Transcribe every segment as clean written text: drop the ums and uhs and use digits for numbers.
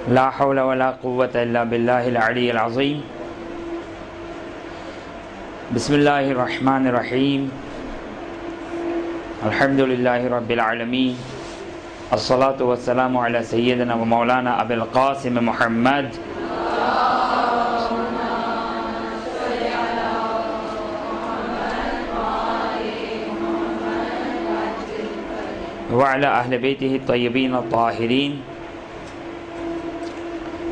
لا حول ولا قوة إلا بالله العلي العظيم. بسم الله الرحمن الرحيم. الحمد لله رب العالمين. الصلاة والسلام على سيدنا ومولانا أبي القاسم محمد وعلى أهل بيته الطيبين الطاهرين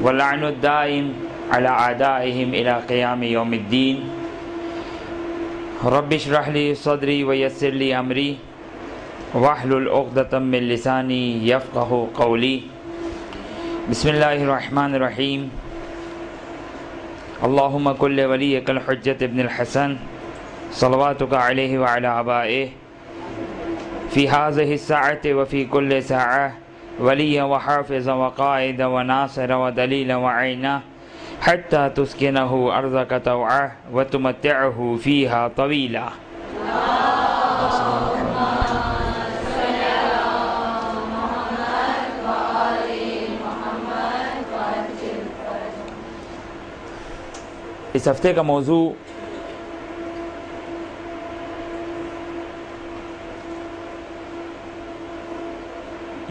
واللعن الدائم على أعدائهم إلى قيام يوم الدين. رب اشرح لي صدري ويسر لي أمري واحلل عقدة من لساني يفقه قولي. بسم الله الرحمن الرحيم. اللهم كل وليك الحجة ابن الحسن صلواتك عليه وعلى آبائه في هذه الساعة وفي كل ساعة وليا وحافظا وقائدا وناصرا ودليلا وعينا حتى تسكنه أرضك طوعا وتمتعه فيها طويلا. اس ہفتے کا موضوع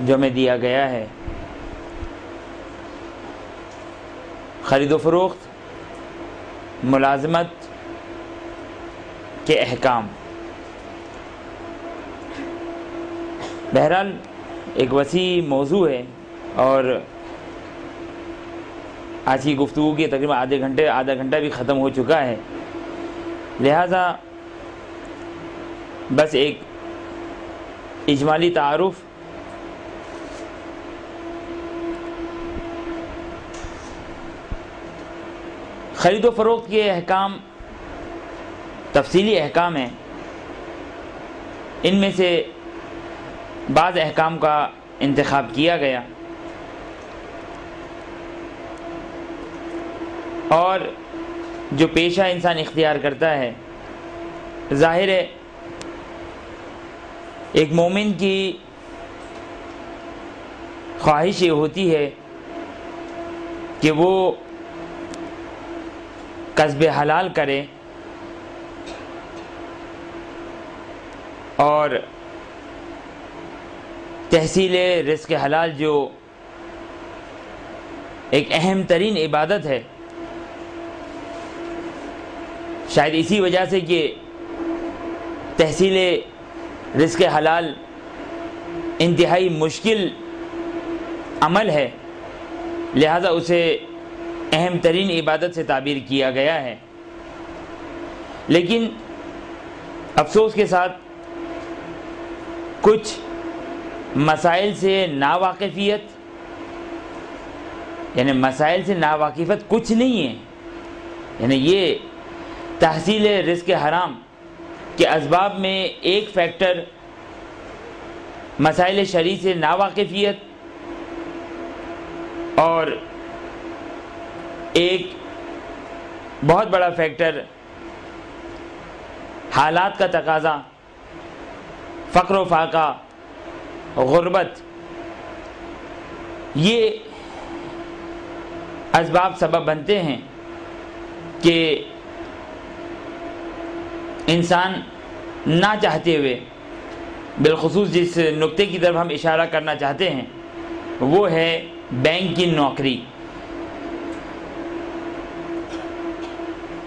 جو ہمیں دیا گیا ہے خرید و فروخت، ملازمت کے احکام. بہرحال ایک وسیع موضوع ہے اور آج کی گفتگو کی تقریباً آدھا گھنٹہ بھی ختم ہو چکا ہے، لہذا بس ایک اجمالی تعارف خرید و فروخت کے احکام تفصیلی احکام ہیں. ان میں سے بعض احکام کا انتخاب کیا گیا اور جو پیشہ انسان اختیار کرتا ہے، ظاہر ہے ایک مومن کی خواہش یہ ہوتی ہے کہ وہ کسب حلال کرے اور تحصیل رزق حلال جو ایک اہم ترین عبادت ہے، شاید اسی وجہ سے کہ تحصیل رزق حلال انتہائی مشکل عمل ہے، لہذا اسے اہم ترین عبادت سے تعبیر کیا گیا ہے. لیکن افسوس کے ساتھ کچھ مسائل سے ناواقفیت، یعنی مسائل سے ناواقفیت کچھ نہیں ہے، یعنی یہ تحصیل رزق حرام کے اسباب میں ایک فیکٹر مسائل شرعی سے ناواقفیت اور ایک بہت بڑا فیکٹر حالات کا تقاضا، فقر و فاقہ، غربت، یہ اسباب سبب بنتے ہیں کہ انسان نہ چاہتے ہوئے، بالخصوص جس نقطے کی طرف ہم اشارہ کرنا چاہتے ہیں وہ ہے بینک کی نوکری.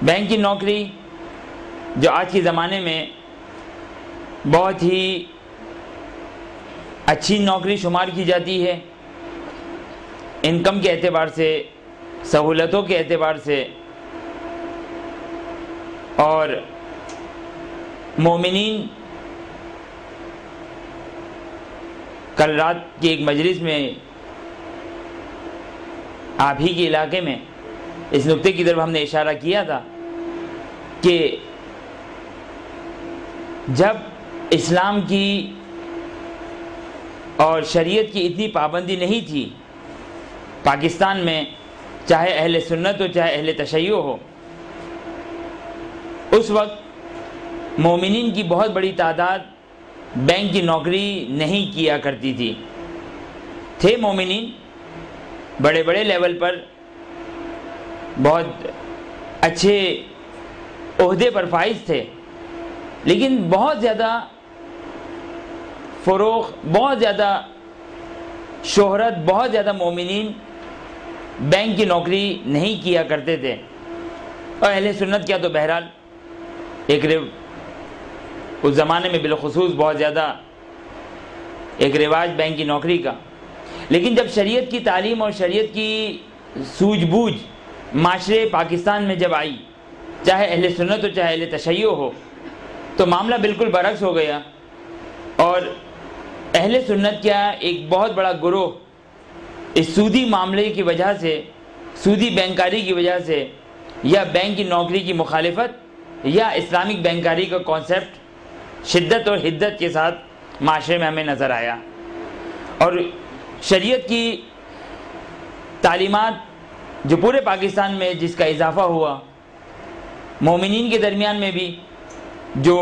بینک کی نوکری جو آج کے زمانے میں بہت ہی اچھی نوکری شمار کی جاتی ہے، انکم کے اعتبار سے، سہولتوں کے اعتبار سے، اور مومنین کل رات کی ایک مجلس میں آپ ہی کے علاقے میں اس نقطے کی طرف ہم نے اشارہ کیا تھا کہ جب اسلام کی اور شریعت کی اتنی پابندی نہیں تھی پاکستان میں، چاہے اہل سنت ہو چاہے اہل تشیع ہو، اس وقت مومنین کی بہت بڑی تعداد بینک کی نوکری نہیں کیا کرتی تھی. تھے مومنین بڑے بڑے لیول پر بہت اچھے عہدے پر فائز تھے، لیکن بہت زیادہ فروغ، بہت زیادہ شہرت، بہت زیادہ مومنین بینک کی نوکری نہیں کیا کرتے تھے، اور اہل سنت کیا تو بہرحال ایک اس زمانے میں بالخصوص بہت زیادہ ایک رواج بینک کی نوکری کا۔ لیکن جب شریعت کی تعلیم اور شریعت کی سوجھ بوجھ معاشرے پاکستان میں جب آئی، چاہے اہل سنت ہو چاہے اہل تشیع ہو، تو معاملہ بالکل برعکس ہو گیا، اور اہل سنت کا ایک بہت بڑا گروہ اس سودی معاملے کی وجہ سے، سودی بینکاری کی وجہ سے، یا بینک کی نوکری کی مخالفت یا اسلامک بینکاری کا کانسیپٹ شدت اور حدت کے ساتھ معاشرے میں ہمیں نظر آیا، اور شریعت کی تعلیمات جو پورے پاکستان میں جس کا اضافہ ہوا، مومنین کے درمیان میں بھی جو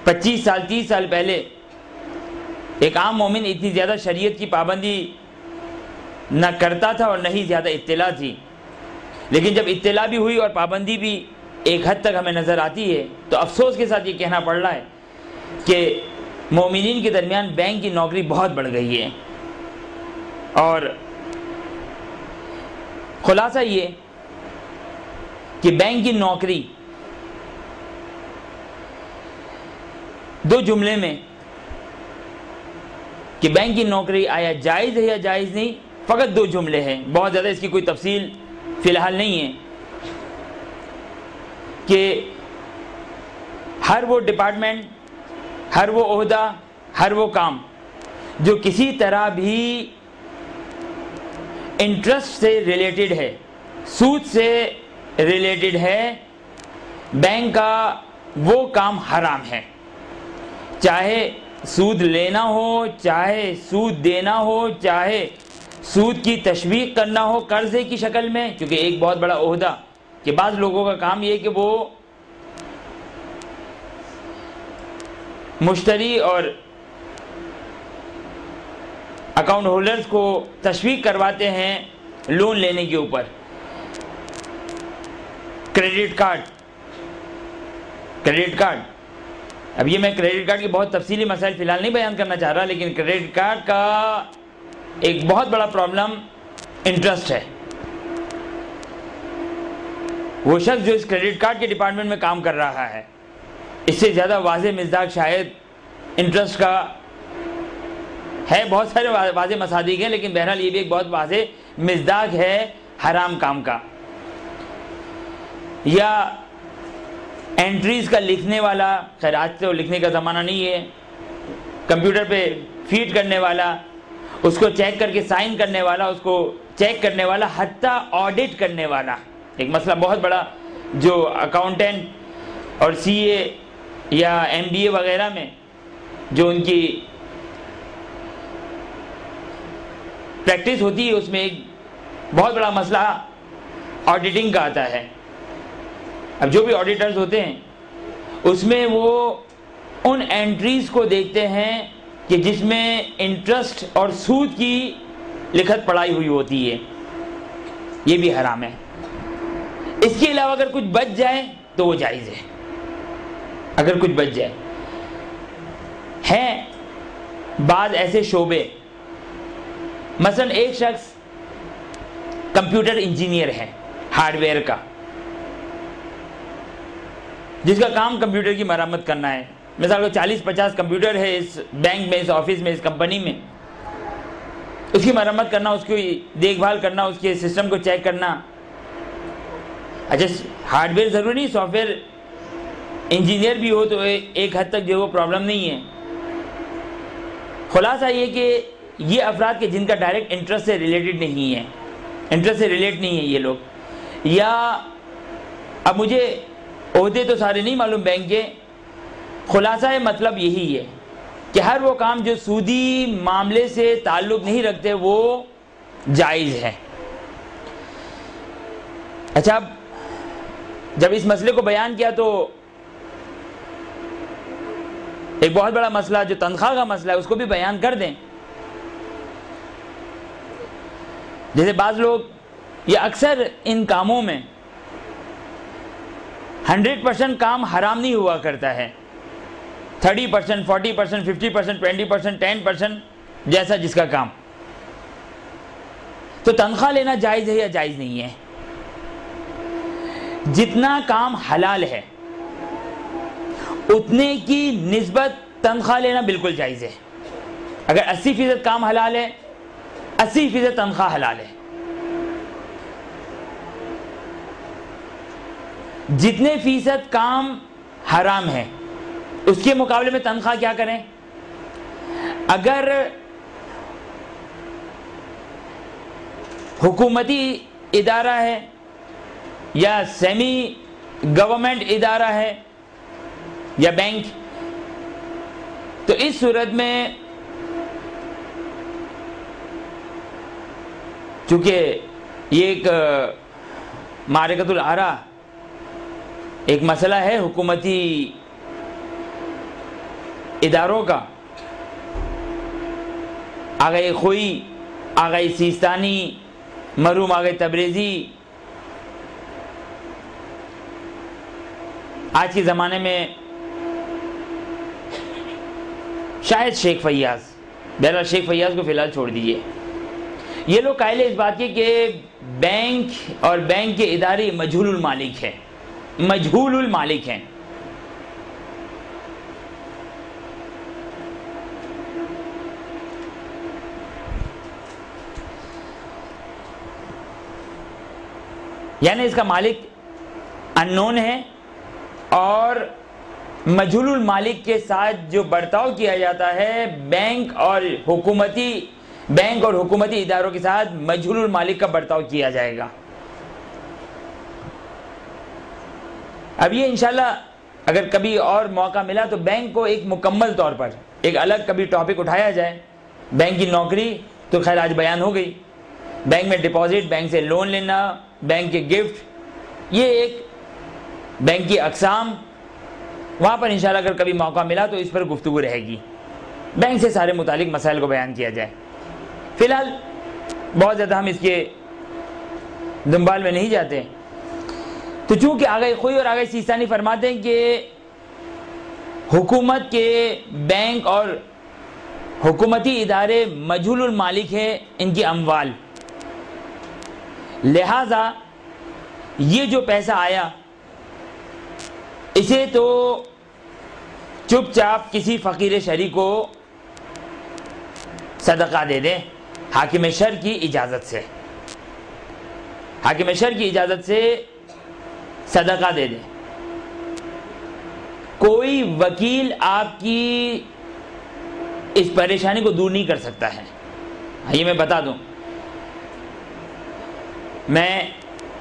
25 سال 30 سال پہلے ایک عام مومن اتنی زیادہ شریعت کی پابندی نہ کرتا تھا اور نہ ہی زیادہ اطلاع تھی، لیکن جب اطلاع بھی ہوئی اور پابندی بھی ایک حد تک ہمیں نظر آتی ہے، تو افسوس کے ساتھ یہ کہنا پڑ رہا ہے کہ مومنین کے درمیان بینک کی نوکری بہت بڑھ گئی ہے۔ اور خلاصہ یہ کہ بینک کی نوکری دو جملے میں کہ بینک کی نوکری آیا جائز ہے یا جائز نہیں، فقط دو جملے ہیں، بہت زیادہ اس کی کوئی تفصیل فی الحال نہیں ہے، کہ ہر وہ ڈپارٹمنٹ، ہر وہ عہدہ، ہر وہ کام جو کسی طرح بھی انٹرسٹ سے ریلیٹڈ ہے، سود سے ریلیٹڈ ہے، بینک کا وہ کام حرام ہے، چاہے سود لینا ہو، چاہے سود دینا ہو، چاہے سود کی تشویق کرنا ہو قرضے کی شکل میں، کیونکہ ایک بہت بڑا عہدہ کہ بعض لوگوں کا کام یہ کہ وہ مشتری اور اکاؤنٹ ہولڈرز کو تشویق کرواتے ہیں لون لینے کے اوپر۔ کریڈٹ کارڈ، اب یہ میں کریڈٹ کارڈ کی بہت تفصیلی مسائل فی الحال نہیں بیان کرنا چاہ رہا، لیکن کریڈٹ کارڈ کا ایک بہت بڑا پرابلم انٹرسٹ ہے۔ وہ شخص جو اس کریڈٹ کارڈ کے ڈپارٹمنٹ میں کام کر رہا ہے، اس سے زیادہ واضح مصداق شاید انٹرسٹ کا ہے، بہت سارے واضح مصادیق ہیں، لیکن بہرحال یہ بھی ایک بہت واضح مصداق ہے حرام کام کا۔ یا انٹریز کا لکھنے والا، خیر آج تو لکھنے کا زمانہ نہیں ہے، کمپیوٹر پہ فیڈ کرنے والا، اس کو چیک کر کے سائن کرنے والا، اس کو چیک کرنے والا، حتیٰ آڈٹ کرنے والا، ایک مسئلہ بہت بڑا جو اکاؤنٹنٹ اور سی اے یا ایم بی اے وغیرہ میں جو ان کی پریکٹس ہوتی ہے، اس میں ایک بہت بڑا مسئلہ آڈیٹنگ کا آتا ہے۔ اب جو بھی آڈیٹرز ہوتے ہیں اس میں وہ ان انٹریز کو دیکھتے ہیں کہ جس میں انٹرسٹ اور سود کی لکھت پڑھائی ہوئی ہوتی ہے، یہ بھی حرام ہے۔ اس کے علاوہ اگر کچھ بچ جائے تو وہ جائز ہے، اگر کچھ بچ جائے۔ ہیں بعض ایسے شعبے، مثلا ایک شخص کمپیوٹر انجینئر ہے ہارڈ ویئر کا، جس کا کام کمپیوٹر کی مرمت کرنا ہے، مثال کو 40-50 کمپیوٹر ہے اس بینک میں، اس آفس میں، اس کمپنی میں، اس کی مرمت کرنا، اس کی دیکھ بھال کرنا، اس کے سسٹم کو چیک کرنا۔ اچھا ہارڈ ویئر ضروری نہیں، سافٹ ویئر انجینئر بھی ہو تو ایک حد تک جو وہ پرابلم نہیں ہے۔ خلاصہ یہ کہ یہ افراد کے جن کا ڈائریکٹ انٹرسٹ سے ریلیٹڈ نہیں ہے، انٹرسٹ سے ریلیٹ نہیں ہے یہ لوگ، یا اب مجھے عہدے تو سارے نہیں معلوم بینک کے، خلاصہ مطلب یہی ہے کہ ہر وہ کام جو سودی معاملے سے تعلق نہیں رکھتے وہ جائز ہے۔ اچھا اب جب اس مسئلے کو بیان کیا تو ایک بہت بڑا مسئلہ جو تنخواہ کا مسئلہ ہے اس کو بھی بیان کر دیں۔ جیسے بعض لوگ یا اکثر ان کاموں میں 100% کام حرام نہیں ہوا کرتا ہے، 30%، 40%، 50%، 20%، 10%، جیسا جس کا کام. تو تنخواہ لینا جائز ہے یا جائز نہیں ہے؟ جتنا کام حلال ہے اتنے کی نسبت تنخواہ لینا بالکل جائز ہے. اگر 80% کام حلال ہے، 80% تنخواہ حلال ہے. جتنے فیصد کام حرام ہے اس کے مقابلے میں تنخواہ کیا کریں؟ اگر حکومتی ادارہ ہے یا سیمی گورنمنٹ ادارہ ہے یا بینک، تو اس صورت میں چونکہ یہ ایک معرکۃ الآراء ایک مسئلہ ہے حکومتی اداروں کا. آغا خوئی، آغا سیستانی، مرحوم آغا تبریزی، آج کے زمانے میں شاید شیخ فیاض، بہرحال شیخ فیاض کو فی الحال چھوڑ دیجیے، یہ لوگ قائل اس بات کے کہ بینک اور بینک کے ادارے مجہول المالک ہیں، مجہول المالک ہیں. یعنی اس کا مالک اننون ہے، اور مجہول المالک کے ساتھ جو برتاؤ کیا جاتا ہے بینک اور حکومتی اداروں کے ساتھ مجہول المالک کا برتاؤ کیا جائے گا. اب یہ انشاءاللہ اگر کبھی اور موقع ملا تو بینک کو ایک مکمل طور پر ایک الگ کبھی ٹاپک اٹھایا جائے. بینک کی نوکری تو خیر آج بیان ہو گئی، بینک میں ڈپازٹ، بینک سے لون لینا، بینک کے گفٹ، یہ ایک بینک کی اقسام، وہاں پر انشاءاللہ اگر کبھی موقع ملا تو اس پر گفتگو رہے گی، بینک سے سارے متعلق مسائل کو بیان کیا جائے. فی الحال بہت زیادہ ہم اس کے دنبال میں نہیں جاتے. تو چونکہ آغا خوئی اور آغا سیستانی فرماتے ہیں کہ حکومت کے بینک اور حکومتی ادارے مجہول المالک ہے ان کی اموال، لہذا یہ جو پیسہ آیا اسے تو چپ چاپ کسی فقیر شہری کو صدقہ دے دیں حاکم شر کی اجازت سے، حاکم شر کی اجازت سے صدقہ دے دیں. کوئی وکیل آپ کی اس پریشانی کو دور نہیں کر سکتا ہے. یہ میں بتا دوں، میں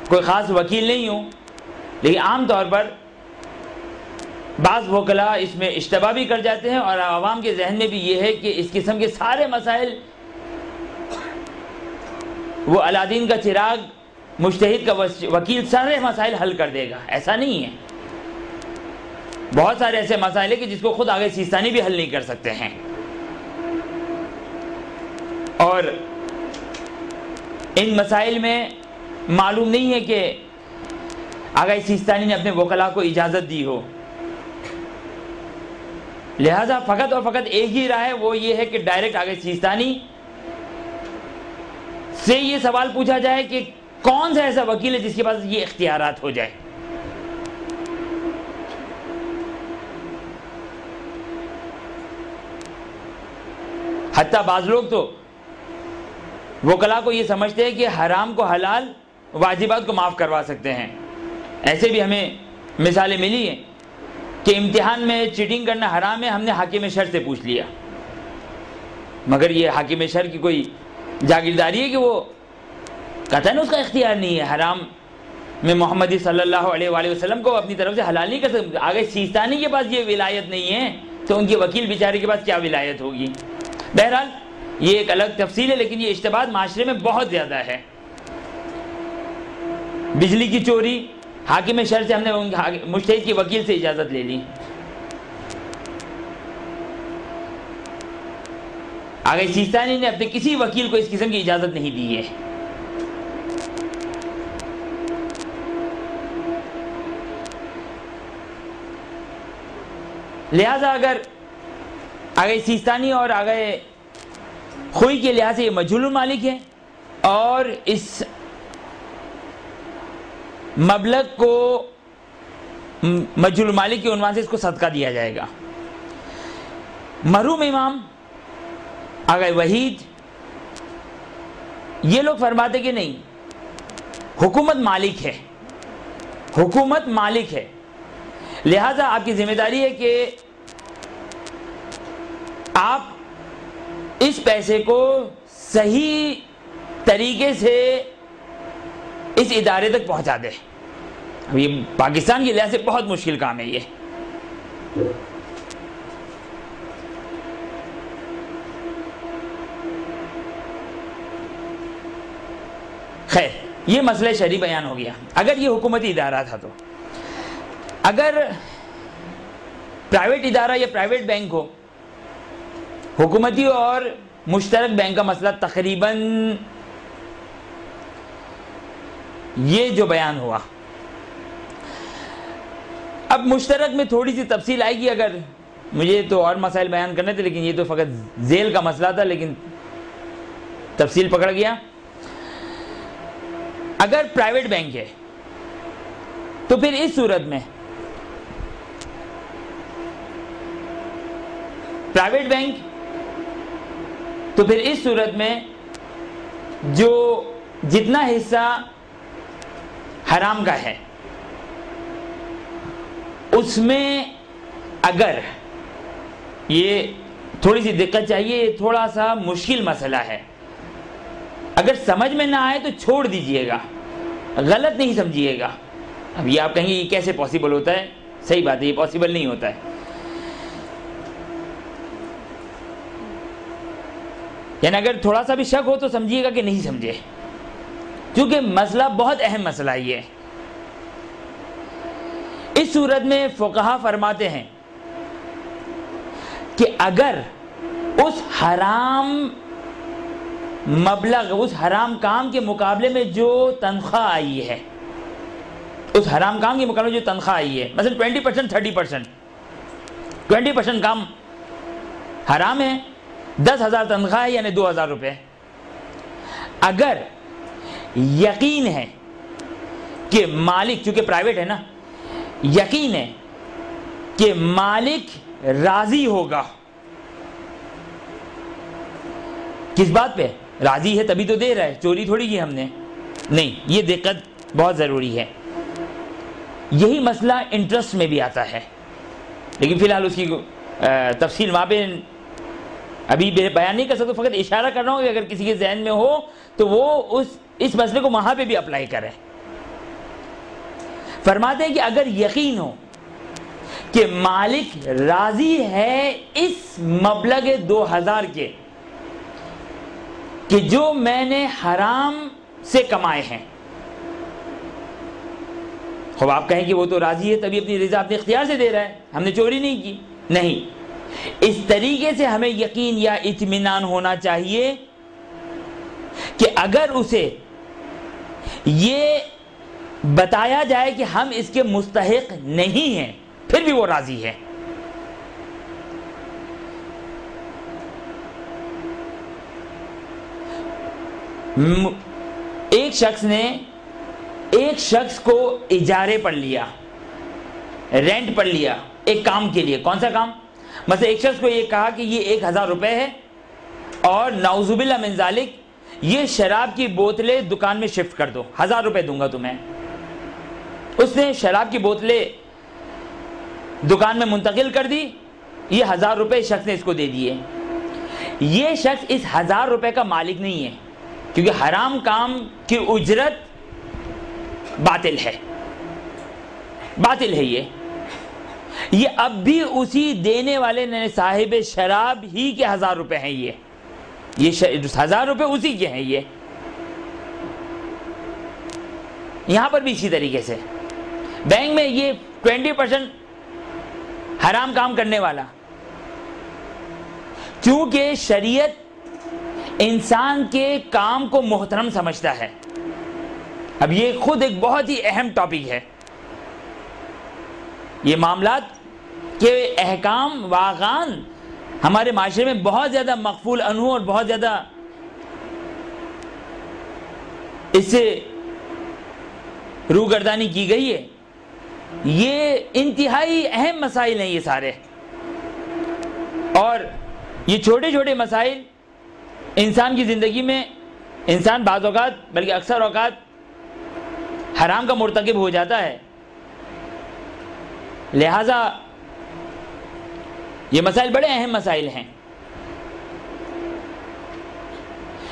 کوئی خاص وکیل نہیں ہوں، لیکن عام طور پر بعض وکلاء اس میں اشتباہ بھی کر جاتے ہیں، اور عوام کے ذہن میں بھی یہ ہے کہ اس قسم کے سارے مسائل وہ الادین کا چراغ مجتہد کا وکیل سارے مسائل حل کر دے گا. ایسا نہیں ہے. بہت سارے ایسے مسائل ہیں کہ جس کو خود آغا سیستانی بھی حل نہیں کر سکتے ہیں، اور ان مسائل میں معلوم نہیں ہے کہ آغا سیستانی نے اپنے وکلاء کو اجازت دی ہو. لہذا فقط اور فقط ایک ہی راہ ہے، وہ یہ ہے کہ ڈائریکٹ آغا سیستانی سے یہ سوال پوچھا جائے کہ کون سا ایسا وکیل ہے جس کے پاس یہ اختیارات ہو جائے. حتیٰ بعض لوگ تو وکلاء کو یہ سمجھتے ہیں کہ حرام کو حلال، واجبات کو معاف کروا سکتے ہیں. ایسے بھی ہمیں مثالیں ملی ہیں کہ امتحان میں چیٹنگ کرنا حرام ہے، ہم نے حاکم شر سے پوچھ لیا، مگر یہ حاکم شر کی کوئی جاگیرداری ہے کہ وہ قطعاً اس کا اختیار نہیں ہے. حرام میں محمدی صلی اللہ علیہ وآلہ وسلم کو اپنی طرف سے حلال نہیں کر سکتے. آگے سیستانی کے پاس یہ ولایت نہیں ہے تو ان کے وکیل بیچارے کے پاس کیا ولایت ہوگی. بہرحال یہ ایک الگ تفصیل ہے، لیکن یہ اشتباہات معاشرے میں بہت زیادہ ہے. بجلی کی چوری، حاکم شر سے ہم نے مجتہد کی وکیل سے اجازت لے لی. آگے سیستانی نے اپنے کسی وکیل کو اس قسم کی اجازت نہیں دی ہے. لہذا اگر آگے سیستانی اور آگے خوئی کے لحاظ سے یہ مجہول المالک ہے اور اس مبلغ کو مجہول المالک کے عنوان سے اس کو صدقہ دیا جائے گا۔ مرحوم امام آگے وحید یہ لوگ فرماتے کہ نہیں، حکومت مالک ہے، حکومت مالک ہے، لہذا آپ کی ذمہ داری ہے کہ آپ اس پیسے کو صحیح طریقے سے اس ادارے تک پہنچا دیں۔ اب یہ پاکستان کے لحاظ سے بہت مشکل کام ہے یہ۔ خیر، یہ مسئلہ شرعی بیان ہو گیا۔ اگر یہ حکومتی ادارہ تھا تو اگر پرائیویٹ ادارہ یا پرائیویٹ بینک ہو، حکومتی اور مشترک بینک کا مسئلہ تقریباً یہ جو بیان ہوا۔ اب مشترک میں تھوڑی سی تفصیل آئے گی، اگر مجھے تو اور مسائل بیان کرنے تھے لیکن یہ تو فقط ذیل کا مسئلہ تھا، لیکن تفصیل پکڑ گیا۔ اگر پرائیویٹ بینک ہے تو پھر اس صورت میں جو جتنا حصہ حرام کا ہے اس میں اگر یہ تھوڑی سی دقت چاہیے، یہ تھوڑا سا مشکل مسئلہ ہے، اگر سمجھ میں نہ آئے تو چھوڑ دیجئے گا، غلط نہیں سمجھیے گا۔ اب یہ آپ کہیں گے یہ کیسے پاسبل ہوتا ہے؟ صحیح بات ہے، یہ پاسبل نہیں ہوتا ہے۔ یعنی اگر تھوڑا سا بھی شک ہو تو سمجھیے گا کہ نہیں سمجھے، کیونکہ مسئلہ بہت اہم مسئلہ یہ ہے۔ اس صورت میں فقہا فرماتے ہیں کہ اگر اس حرام مبلغ، اس حرام کام کے مقابلے میں جو تنخواہ آئی ہے، اس حرام کام کے مقابلے میں جو تنخواہ آئی ہے، مثلا 20%، 30%، 20% کام حرام ہے، 10,000 تنخواہ ہے یعنی 2,000 روپے۔ اگر یقین ہے کہ مالک، چونکہ پرائیویٹ ہے نا، یقین ہے کہ مالک راضی ہوگا، کس بات پہ راضی ہے تبھی تو دے رہا ہے، چوری تھوڑی کی ہم نے، نہیں، یہ دقت بہت ضروری ہے۔ یہی مسئلہ انٹرسٹ میں بھی آتا ہے، لیکن فی الحال اس کی تفصیل وہاں پہ ابھی بیان نہیں کر سکتا، فقط اشارہ کر رہا ہوں کہ اگر کسی کے ذہن میں ہو تو وہ اس مسئلے کو وہاں پہ بھی اپلائی کرے۔ فرماتے ہیں کہ اگر یقین ہو کہ مالک راضی ہے اس مبلغ 2,000 کے کہ جو میں نے حرام سے کمائے ہیں، خوب آپ کہیں کہ وہ تو راضی ہے تبھی اپنی رضا اپنے اختیار سے دے رہا ہے، ہم نے چوری نہیں کی، نہیں، اس طریقے سے ہمیں یقین یا اطمینان ہونا چاہیے کہ اگر اسے یہ بتایا جائے کہ ہم اس کے مستحق نہیں ہیں پھر بھی وہ راضی ہے۔ ایک شخص نے ایک شخص کو اجارے پر لیا، رینٹ پر لیا ایک کام کے لیے۔ کون سا کام؟ مثلا ایک شخص کو یہ کہا کہ یہ 1,000 روپے ہے اور نعوذ باللہ من ذالک یہ شراب کی بوتلیں دکان میں شفٹ کر دو، 1,000 روپے دوں گا تمہیں۔ اس نے شراب کی بوتلیں دکان میں منتقل کر دی، یہ 1,000 روپے شخص نے اس کو دے دیے۔ یہ شخص اس 1,000 روپے کا مالک نہیں ہے، کیونکہ حرام کام کی اجرت باطل ہے، باطل ہے۔ یہ اب بھی اسی دینے والے نے صاحب شراب ہی کے 1,000 روپے ہیں، یہ 1,000 روپے اسی کے ہیں۔ یہ یہاں پر بھی اسی طریقے سے بینک میں یہ 20% حرام کام کرنے والا، چونکہ شریعت انسان کے کام کو محترم سمجھتا ہے۔ اب یہ خود ایک بہت ہی اہم ٹاپک ہے، یہ معاملات کہ احکام واقعاً ہمارے معاشرے میں بہت زیادہ مغفول عنہ اور بہت زیادہ اس سے روگردانی کی گئی ہے. یہ انتہائی اہم مسائل ہیں یہ سارے، اور یہ چھوٹے چھوٹے مسائل انسان کی زندگی میں انسان بعض اوقات بلکہ اکثر اوقات حرام کا مرتکب ہو جاتا ہے. لہذا یہ مسائل بڑے اہم مسائل ہیں.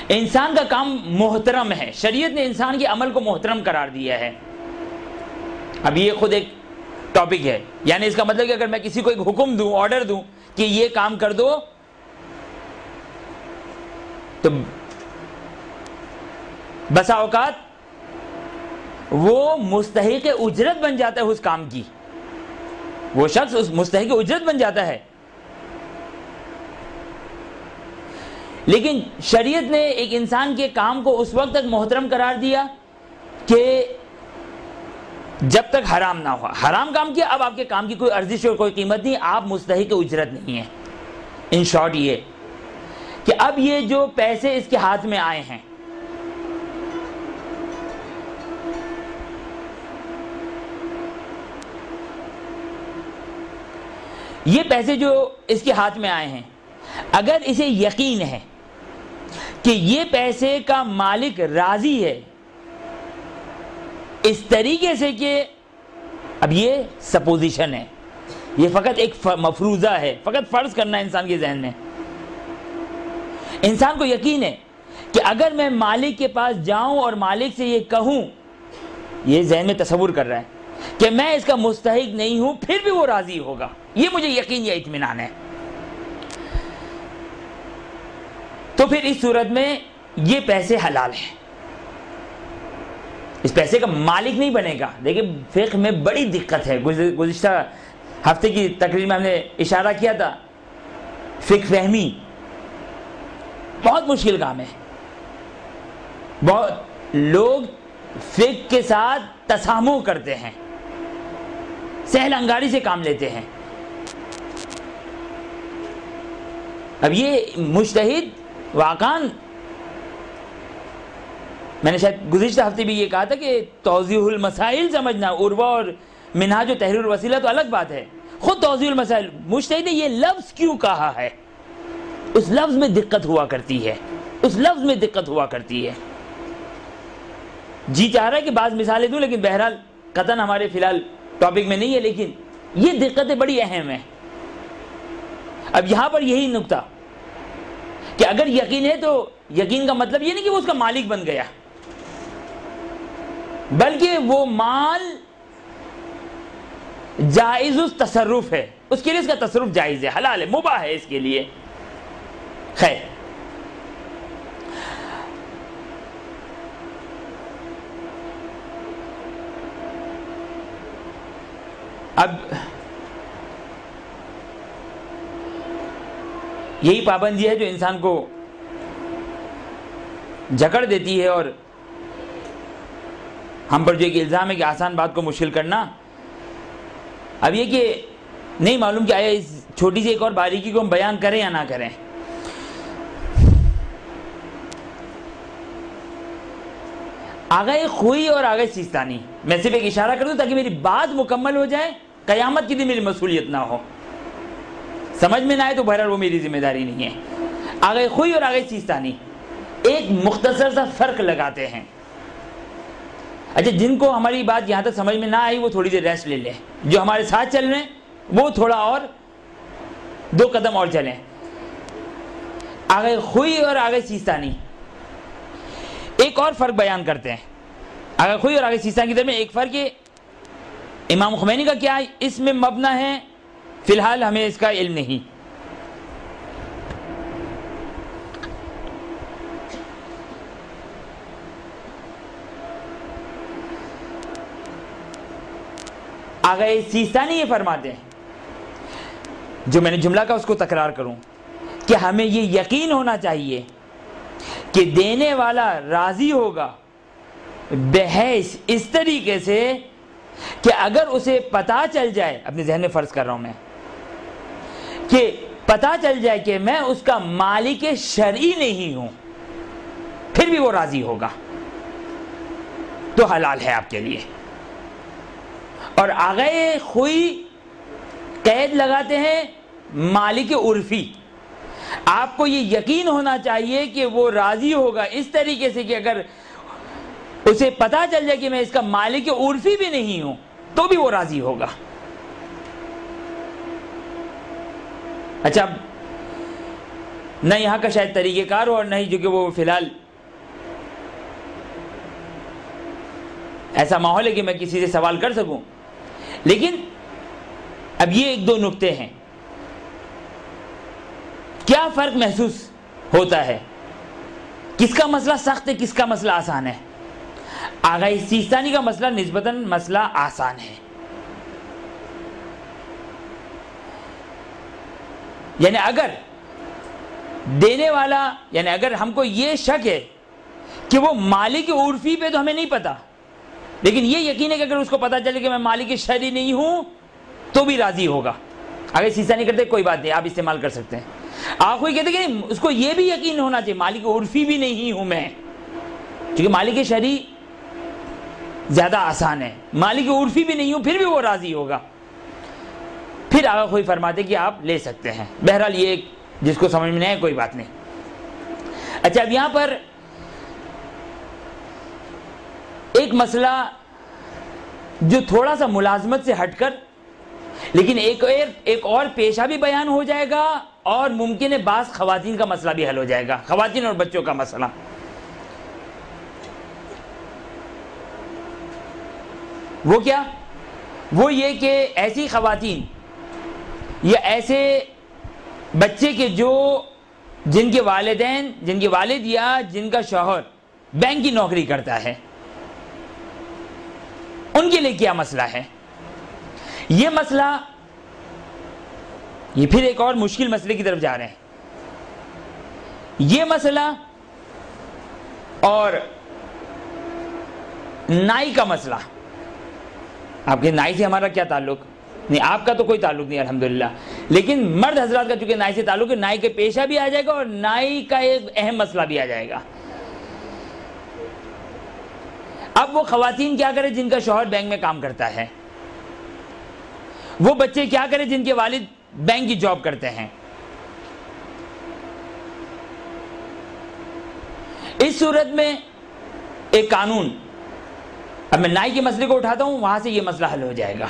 انسان کا کام محترم ہے، شریعت نے انسان کے عمل کو محترم قرار دیا ہے. اب یہ خود ایک ٹاپک ہے، یعنی اس کا مطلب کہ اگر میں کسی کو ایک حکم دوں، آرڈر دوں کہ یہ کام کر دو، تو بسا اوقات وہ مستحق اجرت بن جاتا ہے اس کام کی، وہ شخص اس مستحق اجرت بن جاتا ہے. لیکن شریعت نے ایک انسان کے کام کو اس وقت تک محترم قرار دیا کہ جب تک حرام نہ ہوا. حرام کام کیا، اب آپ کے کام کی کوئی ارزش اور کوئی قیمت نہیں، آپ مستحق اجرت نہیں ہیں. ان شارٹ یہ کہ اب یہ جو پیسے اس کے ہاتھ میں آئے ہیں، یہ پیسے جو اس کے ہاتھ میں آئے ہیں، اگر اسے یقین ہے کہ یہ پیسے کا مالک راضی ہے اس طریقے سے کہ اب یہ سپوزیشن ہے، یہ فقط ایک مفروضہ ہے، فقط فرض کرنا ہے انسان کے ذہن میں. انسان کو یقین ہے کہ اگر میں مالک کے پاس جاؤں اور مالک سے یہ کہوں، یہ ذہن میں تصور کر رہا ہے کہ میں اس کا مستحق نہیں ہوں، پھر بھی وہ راضی ہوگا، یہ مجھے یقین یا اطمینان ہے. تو پھر اس صورت میں یہ پیسے حلال ہیں، اس پیسے کا مالک نہیں بنے گا. دیکھیں فقہ میں بڑی دقت ہے، گزشتہ ہفتے کی تقریر میں ہم نے اشارہ کیا تھا، فقہ فہمی بہت مشکل کام ہے. بہت لوگ فقہ کے ساتھ تسامح کرتے ہیں، سہل انگاری سے کام لیتے ہیں. اب یہ مجتہد واقعاً، میں نے شاید گزشتہ ہفتے بھی یہ کہا تھا کہ توضیح المسائل سمجھنا، عروہ اور منہاج و تحریر الوسیلہ تو الگ بات ہے، خود توضیح المسائل مجتہد نے یہ لفظ کیوں کہا ہے، اس لفظ میں دقت ہوا کرتی ہے، اس لفظ میں دقت ہوا کرتی ہے. جی چاہ رہا ہے کہ بعض مثالیں دوں، لیکن بہرحال قطعاً ہمارے فی الحال ٹاپک میں نہیں ہے، لیکن یہ دقتیں بڑی اہم ہیں. اب یہاں پر یہی نقطہ کہ اگر یقین ہے تو یقین کا مطلب یہ نہیں کہ وہ اس کا مالک بن گیا، بلکہ وہ مال جائز التصرف ہے، اس کے لیے اس کا تصرف جائز ہے، حلال ہے، مباح ہے اس کے لیے. خیر، اب یہی پابندی ہے جو انسان کو جکڑ دیتی ہے، اور ہم پر جو ایک الزام ہے کہ آسان بات کو مشکل کرنا. اب یہ کہ نہیں معلوم کہ آیا اس چھوٹی سی ایک اور باریکی کو ہم بیان کریں یا نہ کریں. آگاہ خوئی اور آگاہ سیستانی، میں صرف ایک اشارہ کر دوں تاکہ میری بات مکمل ہو جائے، قیامت کی دن میری مسئولیت نہ ہو. سمجھ میں نہ آئے تو بہرحال وہ میری ذمہ داری نہیں ہے. آگاہ خوئی اور آگاہ سیستانی ایک مختصر سا فرق لگاتے ہیں. اچھا، جن کو ہماری بات یہاں تک سمجھ میں نہ آئی وہ تھوڑی دیر ریسٹ لے لیں، جو ہمارے ساتھ چل رہے ہیں وہ تھوڑا اور 2 قدم اور چلیں. آگاہ خوئی اور آگاہ سیستانی ایک اور فرق بیان کرتے ہیں. آگاہ خوئی اور آگاہ سیستانی کے درمیان ایک فرق ہے، امام خمینی کا کیا اس میں مبنا ہے، فی الحال ہمیں اس کا علم نہیں. آگاہ سیستانی یہ فرماتے ہیں، جو میں نے جملہ کا اس کو تکرار کروں، کہ ہمیں یہ یقین ہونا چاہیے کہ دینے والا راضی ہوگا بحیث اس طریقے سے کہ اگر اسے پتہ چل جائے، اپنے ذہن میں فرض کر رہا ہوں میں، کہ پتا چل جائے کہ میں اس کا مالک شرعی نہیں ہوں، پھر بھی وہ راضی ہوگا تو حلال ہے آپ کے لیے. اور آگے خوئی قید لگاتے ہیں مالک عرفی. آپ کو یہ یقین ہونا چاہیے کہ وہ راضی ہوگا اس طریقے سے کہ اگر اسے پتا چل جائے کہ میں اس کا مالک عرفی بھی نہیں ہوں تو بھی وہ راضی ہوگا. اچھا، نہ یہاں کا شاید طریقہ کار ہو اور نہ ہی جو کہ وہ فی الحال ایسا ماحول ہے کہ میں کسی سے سوال کر سکوں، لیکن اب یہ ایک دو نکتے ہیں. کیا فرق محسوس ہوتا ہے؟ کس کا مسئلہ سخت ہے، کس کا مسئلہ آسان ہے؟ آغا سیستانی کا مسئلہ نسبتاً مسئلہ آسان ہے. یعنی اگر دینے والا، یعنی اگر ہم کو یہ شک ہے کہ وہ مالک عرفی پہ تو ہمیں نہیں پتا، لیکن یہ یقین ہے کہ اگر اس کو پتا چلے کہ میں مالک شرعی نہیں ہوں تو بھی راضی ہوگا. اگر سیسا نہیں کرتے کوئی بات نہیں، آپ استعمال کر سکتے ہیں. آپ کوئی کہتے کہ اس کو یہ بھی یقین ہونا چاہیے مالک عرفی بھی نہیں ہوں میں، کیونکہ مالک شرعی زیادہ آسان ہے، مالک عرفی بھی نہیں ہوں پھر بھی وہ راضی ہوگا. پھر آگا کوئی فرماتے کہ آپ لے سکتے ہیں. بہرحال یہ جس کو سمجھ میں نہیں ہے کوئی بات نہیں. اچھا، اب یہاں پر ایک مسئلہ جو تھوڑا سا ملازمت سے ہٹ کر لیکن ایک اور پیشہ بھی بیان ہو جائے گا، اور ممکن ہے بعض خواتین کا مسئلہ بھی حل ہو جائے گا، خواتین اور بچوں کا مسئلہ. وہ کیا؟ وہ یہ کہ ایسی خواتین یا ایسے بچے کے جن کے والدین، جن کے والد یا جن کا شوہر بینک کی نوکری کرتا ہے، ان کے لیے کیا مسئلہ ہے؟ یہ مسئلہ، یہ پھر ایک اور مشکل مسئلے کی طرف جا رہے ہیں. یہ مسئلہ اور نائی کا مسئلہ. آپ کے نائی سے ہمارا کیا تعلق؟ نہیں، آپ کا تو کوئی تعلق نہیں الحمدللہ، لیکن مرد حضرات کا چونکہ نائی سے تعلق ہے، نائی کے پیشہ بھی آ جائے گا اور نائی کا ایک اہم مسئلہ بھی آ جائے گا. اب وہ خواتین کیا کرے جن کا شوہر بینک میں کام کرتا ہے؟ وہ بچے کیا کرے جن کے والد بینک کی جاب کرتے ہیں؟ اس صورت میں ایک قانون، اب میں نائی کے مسئلے کو اٹھاتا ہوں، وہاں سے یہ مسئلہ حل ہو جائے گا.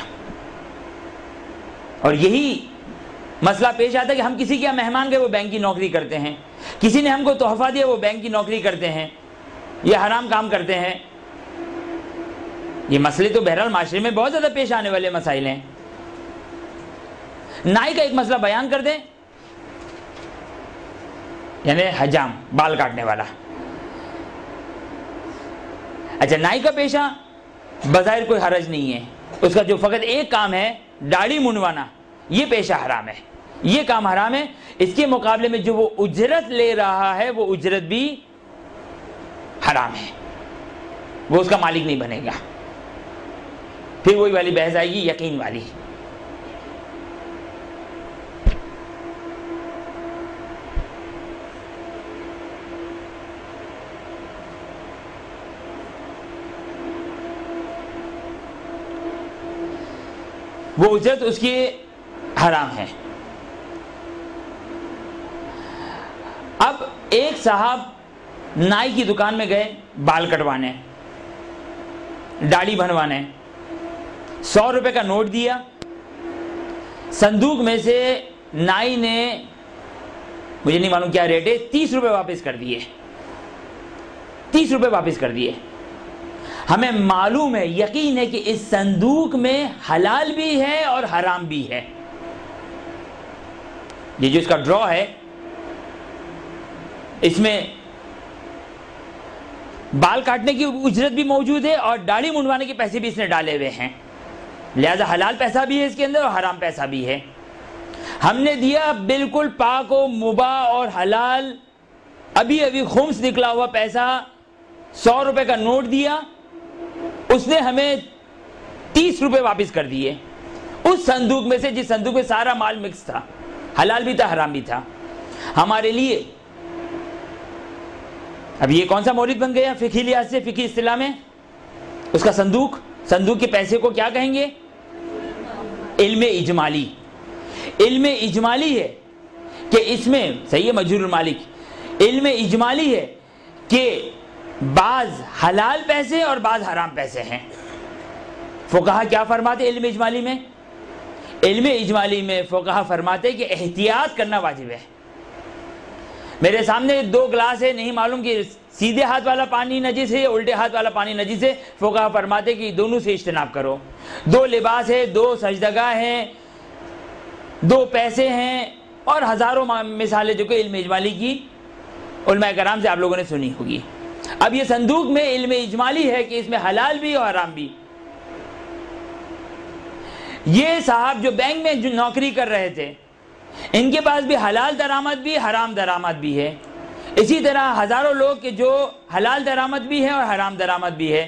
اور یہی مسئلہ پیش آتا ہے کہ ہم کسی کے یہاں مہمان گئے، وہ بینک کی نوکری کرتے ہیں، کسی نے ہم کو تحفہ دیا، وہ بینک کی نوکری کرتے ہیں، یہ حرام کام کرتے ہیں. یہ مسئلے تو بہرحال معاشرے میں بہت زیادہ پیش آنے والے مسائل ہیں. نائی کا ایک مسئلہ بیان کر دیں، یعنی حجام، بال کاٹنے والا. اچھا، نائی کا پیشہ بظاہر کوئی حرج نہیں ہے، اس کا جو فقط ایک کام ہے داڑھی منڈوانا، یہ پیشہ حرام ہے، یہ کام حرام ہے. اس کے مقابلے میں جو وہ اجرت لے رہا ہے وہ اجرت بھی حرام ہے، وہ اس کا مالک نہیں بنے گا. پھر وہی والی بحث آئے گی یقین والی. وہ اجرت اس کی حرام ہے. اب ایک صاحب نائی کی دکان میں گئے بال کٹوانے، داڑھی بنوانے، 100 روپے کا نوٹ دیا. صندوق میں سے نائی نے، مجھے نہیں معلوم کیا ریٹ ہے، 30 روپے واپس کر دیے. 30 روپے واپس کر دیے. ہمیں معلوم ہے، یقین ہے کہ اس صندوق میں حلال بھی ہے اور حرام بھی ہے. یہ جو اس کا ڈرا ہے، اس میں بال کاٹنے کی اجرت بھی موجود ہے اور داڑھی منڈوانے کے پیسے بھی اس نے ڈالے ہوئے ہیں، لہذا حلال پیسہ بھی ہے اس کے اندر اور حرام پیسہ بھی ہے. ہم نے دیا بالکل پاک و مباح اور حلال، ابھی خمس نکلا ہوا پیسہ، 100 روپے کا نوٹ دیا، اس نے ہمیں 30 روپے واپس کر دیے اس صندوق میں سے جس صندوق میں سارا مال مکس تھا، حلال بھی تھا حرام بھی تھا ہمارے لیے. اب یہ کون سا مورد بن گیا فقہی لحاظ سے, فقہی اصطلاح میں اس کا صندوق کے پیسے کو کیا کہیں گے؟ علم اجمالی. علم اجمالی ہے کہ اس میں صحیح ہے مجہول المالک, علم اجمالی ہے کہ بعض حلال پیسے اور بعض حرام پیسے ہیں. فقہا کیا فرماتے علم اجمالی میں؟ علم اجمالی میں فقہا فرماتے کہ احتیاط کرنا واجب ہے. میرے سامنے 2 گلاس ہے, نہیں معلوم کہ سیدھے ہاتھ والا پانی نجس ہے یا الٹے ہاتھ والا پانی نجس ہے, فقہا فرماتے کہ دونوں سے اجتناب کرو. 2 لباس ہے, 2 سجدگاہ ہیں, 2 پیسے ہیں, اور ہزاروں مثالیں جو کہ علم اجمالی کی علماء کرام سے آپ لوگوں نے سنی ہوگی. اب یہ صندوق میں علم اجمالی ہے کہ اس میں حلال بھی اور حرام بھی. یہ صاحب جو بینک میں جو نوکری کر رہے تھے, ان کے پاس بھی حلال درآمد بھی حرام درآمد بھی ہے. اسی طرح ہزاروں لوگ کے جو حلال درآمد بھی ہے اور حرام درآمد بھی ہے.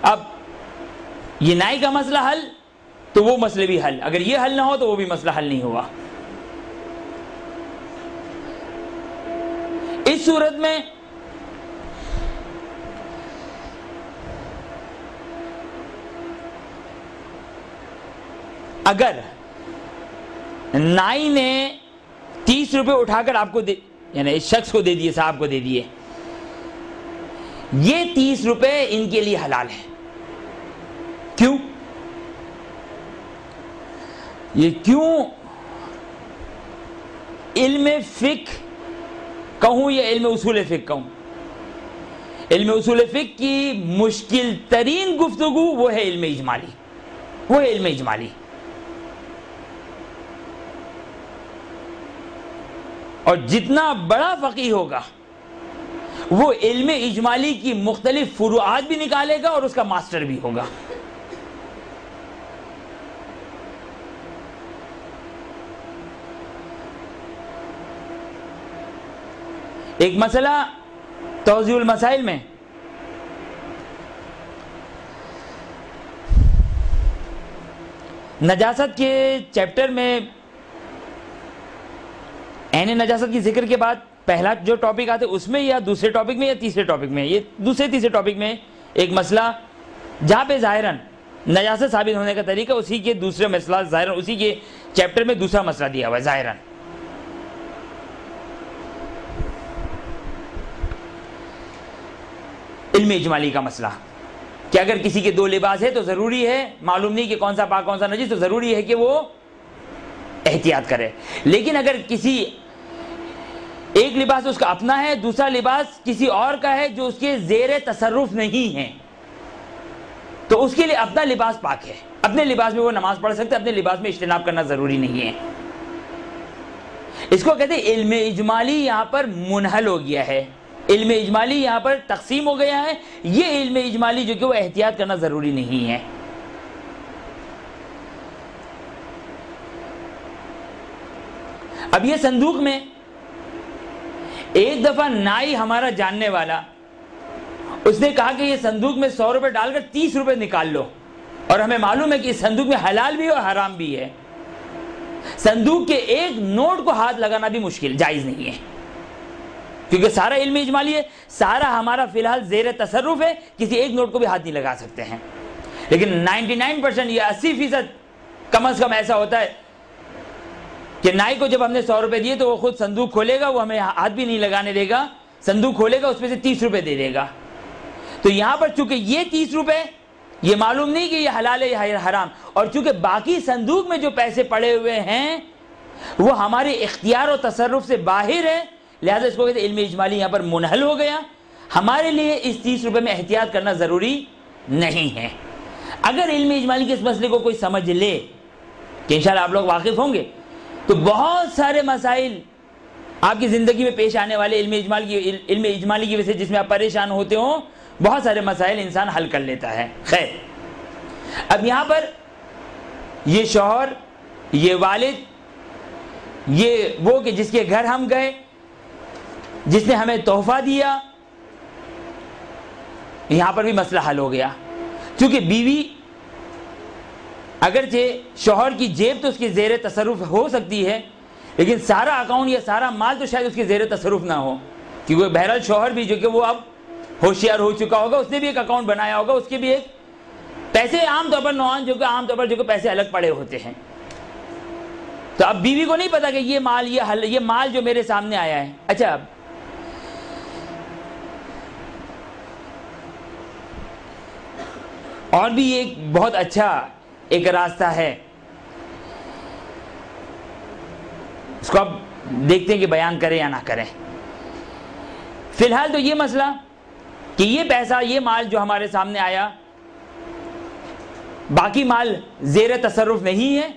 اب یہ نائی کا مسئلہ حل تو وہ مسئلے بھی حل, اگر یہ حل نہ ہو تو وہ بھی مسئلہ حل نہیں ہوا. اس صورت میں اگر نائی نے 30 روپے اٹھا کر آپ کو یعنی اس شخص کو دے دیے, صاحب کو دے دیے, یہ 30 روپے ان کے لیے حلال ہے. کیوں؟ یہ کیوں علم فقہ کہوں یا علم اصول فقہ کہوں؟ علم اصول فقہ کی مشکل ترین گفتگو وہ ہے علم اجمالی, وہ ہے علم اجمالی. اور جتنا بڑا فقیہ ہوگا وہ علم اجمالی کی مختلف فروعات بھی نکالے گا اور اس کا ماسٹر بھی ہوگا. ایک مسئلہ توضیح المسائل میں نجاست کے چیپٹر میں عین نجاست کی ذکر کے بعد پہلا جو ٹاپک آتے اس میں یا دوسرے ٹاپک میں یا تیسرے ٹاپک میں, یہ دوسرے تیسرے ٹاپک میں ایک مسئلہ جہاں پہ ظاہراً نجاست ثابت ہونے کا طریقہ اسی کے دوسرے مسئلہ ظاہراً اسی کے چیپٹر میں دوسرا مسئلہ دیا ہوا ہے ظاہراً. علم اجمالی کا مسئلہ کہ اگر کسی کے 2 لباس ہے تو ضروری ہے, معلوم نہیں کہ کون سا پاک کون سا نجس, تو ضروری ہے کہ وہ احتیاط کرے. لیکن اگر کسی ایک لباس اس کا اپنا ہے, دوسرا لباس کسی اور کا ہے جو اس کے زیر تصرف نہیں ہے, تو اس کے لیے اپنا لباس پاک ہے, اپنے لباس میں وہ نماز پڑھ سکتے, اپنے لباس میں اجتناب کرنا ضروری نہیں ہے. اس کو کہتے ہیں علم اجمالی یہاں پر منحل ہو گیا ہے, علم اجمالی یہاں پر تقسیم ہو گیا ہے. یہ علم اجمالی جو کہ وہ احتیاط کرنا ضروری نہیں ہے. اب یہ صندوق میں ایک دفعہ نائی ہمارا جاننے والا اس نے کہا کہ یہ صندوق میں 100 روپے ڈال کر 30 روپے نکال لو, اور ہمیں معلوم ہے کہ اس صندوق میں حلال بھی اور حرام بھی ہے. صندوق کے ایک نوٹ کو ہاتھ لگانا بھی مشکل جائز نہیں ہے, کیونکہ سارا علم اجمالی ہے, سارا ہمارا فی الحال زیر تصرف ہے, کسی ایک نوٹ کو بھی ہاتھ نہیں لگا سکتے ہیں. لیکن 99% یا 80% کم از کم ایسا ہوتا ہے کہ نائی کو جب ہم نے 100 روپے دیے تو وہ خود صندوق کھولے گا, وہ ہمیں ہاتھ بھی نہیں لگانے دے گا, صندوق کھولے گا, اس میں سے 30 روپے دے دے گا. تو یہاں پر چونکہ یہ 30 روپے یہ معلوم نہیں کہ یہ حلال ہے یا حرام, اور چونکہ باقی صندوق میں جو پیسے پڑے ہوئے ہیں وہ ہمارے اختیار و تصرف سے باہر ہے, لہذا اس کو کہتے ہیں علم اجمالی یہاں پر منحل ہو گیا. ہمارے لیے اس 30 روپے میں احتیاط کرنا ضروری نہیں ہے. اگر علم اجمالی کے اس مسئلے کو کوئی سمجھ لے کہ انشاءاللہ آپ لوگ واقف ہوں گے, تو بہت سارے مسائل آپ کی زندگی میں پیش آنے والے علم اجمالی کی وجہ سے جس میں آپ پریشان ہوتے ہوں, بہت سارے مسائل انسان حل کر لیتا ہے. خیر, اب یہاں پر یہ شوہر, یہ والد, یہ وہ کہ جس کے گھر ہم گئے, جس نے ہمیں تحفہ دیا, یہاں پر بھی مسئلہ حل ہو گیا. چونکہ بیوی اگرچہ شوہر کی جیب تو اس کی زیر تصرف ہو سکتی ہے، لیکن سارا اکاؤنٹ یا سارا مال تو شاید اس کی زیر تصرف نہ ہو، کیونکہ بہرحال شوہر بھی جو کہ وہ اب ہوشیار ہو چکا ہوگا، اس نے بھی ایک اکاؤنٹ بنایا ہوگا، اس کے بھی ایک پیسے عام طور پر نوعان جو کہ عام طور پر جو کہ پیسے الگ پڑے ہوتے ہیں۔ تو اب بیوی کو نہیں پتا کہ یہ مال جو میرے سامنے آیا ہے۔ اچھا، اور بھی ایک بہت اچھا ایک راستہ ہے، اس کو اب دیکھتے ہیں کہ بیان کریں یا نہ کریں۔ فی الحال تو یہ مسئلہ کہ یہ پیسہ، یہ مال جو ہمارے سامنے آیا، باقی مال زیر تصرف نہیں ہے،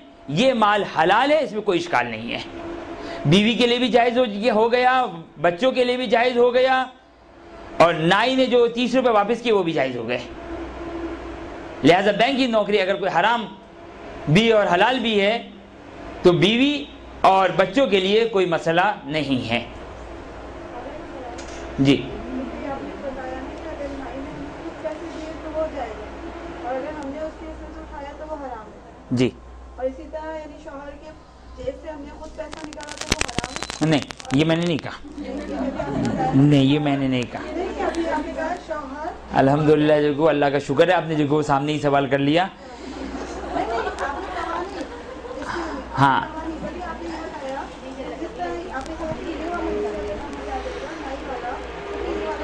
یہ مال حلال ہے، اس میں کوئی اشکال نہیں ہے، بیوی کے لیے بھی جائز ہو گیا، بچوں کے لیے بھی جائز ہو گیا، اور نائی نے جو 30 روپے واپس کیے وہ بھی جائز ہو گئے۔ لہذا بینک کی نوکری اگر کوئی حرام بھی اور حلال بھی ہے تو بیوی اور بچوں کے لیے کوئی مسئلہ نہیں ہے۔ جی جی، اور اسی طرح یعنی شوہر کے جیب سے ہم نے خود پیسہ نکالا تو وہ حرام ہے؟ نہیں، یہ میں نے نہیں کہا، نہیں یہ میں نے نہیں کہا۔ الحمدللہ، جو کو اللہ کا شکر ہے آپ نے جو کو سامنے ہی سوال کر لیا۔ ہاں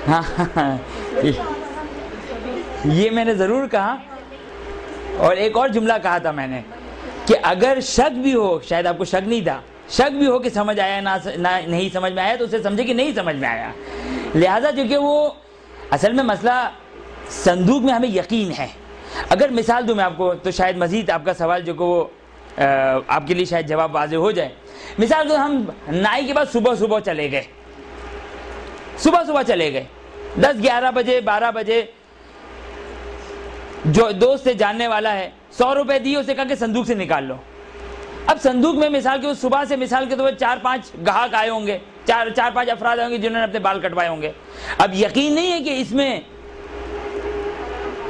ہاں، یہ میں نے ضرور کہا، اور ایک اور جملہ کہا تھا میں نے کہ اگر شک بھی ہو، شاید آپ کو شک نہیں تھا، شک بھی ہو کہ سمجھ آیا نہیں سمجھ میں آیا، تو اسے سمجھے کہ نہیں سمجھ میں آیا۔ لہذا جو کہ وہ اصل میں مسئلہ صندوق میں ہمیں یقین ہے۔ اگر مثال دوں میں آپ کو تو شاید مزید آپ کا سوال جو کہ وہ آپ کے لیے شاید جواب واضح ہو جائے۔ مثال دو، ہم نائی کے بعد صبح چلے گئے، صبح چلے گئے 10 11 بجے 12 بجے، جو دوست سے جاننے والا ہے 100 روپے دیے، اسے کہا کہ صندوق سے نکال لو۔ اب صندوق میں مثال کے صبح سے مثال کے طور پر 4-5 گاہک آئے ہوں گے، 4-5 افراد آئے ہوں گے جنہوں نے اپنے بال کٹوائے ہوں گے۔ اب یقین نہیں ہے کہ اس میں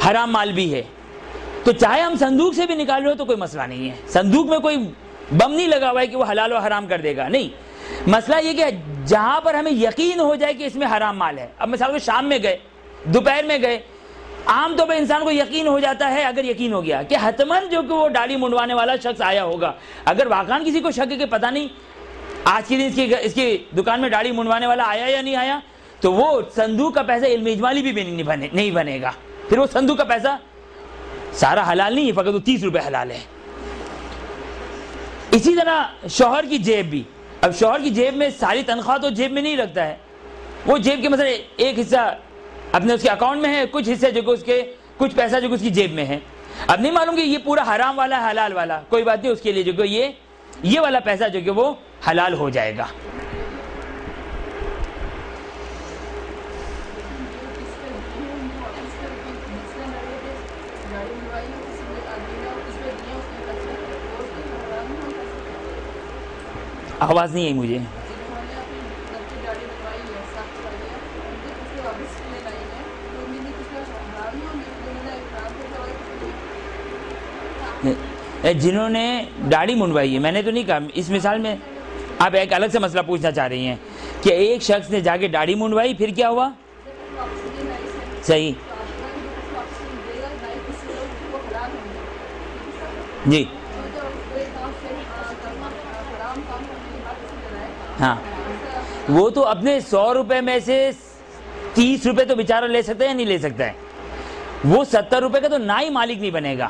حرام مال بھی ہے، تو چاہے ہم صندوق سے بھی نکال رہے ہو تو کوئی مسئلہ نہیں ہے۔ صندوق میں کوئی بم نہیں لگا ہوا ہے کہ وہ حلال و حرام کر دے گا، نہیں۔ مسئلہ یہ کہ جہاں پر ہمیں یقین ہو جائے کہ اس میں حرام مال ہے، اب مثال کو شام میں گئے، دوپہر میں گئے، عام طور پر انسان کو یقین ہو جاتا ہے، اگر یقین ہو گیا کہ حتماً جو کہ وہ داڑھی منڈوانے والا شخص آیا ہوگا، اگر واقعاً کسی کو شک ہے کہ پتہ نہیں آج کے دن اس کی دکان میں داڑھی منڈوانے والا آیا یا نہیں آیا، تو وہ صندوق کا پیسہ علم اجمالی بھی نہیں بنے گا، پھر وہ صندوق کا پیسہ سارا حلال نہیں ہے، فقط وہ 30 روپے حلال ہے۔ اسی طرح شوہر کی جیب بھی، اب شوہر کی جیب میں ساری تنخواہ تو جیب میں نہیں رکھتا ہے، وہ جیب کے مثلا ایک حصہ اپنے اس کے اکاؤنٹ میں ہے، کچھ حصے جو کہ اس کے کچھ پیسہ جو کہ اس کی جیب میں ہے۔ اب نہیں معلوم کہ یہ پورا حرام والا ہے حلال والا، کوئی بات نہیں، اس کے لیے جو کہ یہ والا پیسہ جو کہ وہ حلال ہو جائے گا۔ آواز نہیں آئی مجھے۔ جنہوں نے داڑھی منڈوائی ہے، میں نے تو نہیں کہا، اس مثال میں آپ ایک الگ سے مسئلہ پوچھنا چاہ رہی ہیں کہ ایک شخص نے جا کے داڑھی منڈوائی، پھر کیا ہوا؟ صحیح جی، ہاں، وہ تو اپنے 100 روپے میں سے 30 روپے تو بیچارہ لے سکتا ہے یا نہیں لے سکتا ہے؟ وہ 70 روپے کا تو نہ ہی مالک نہیں بنے گا۔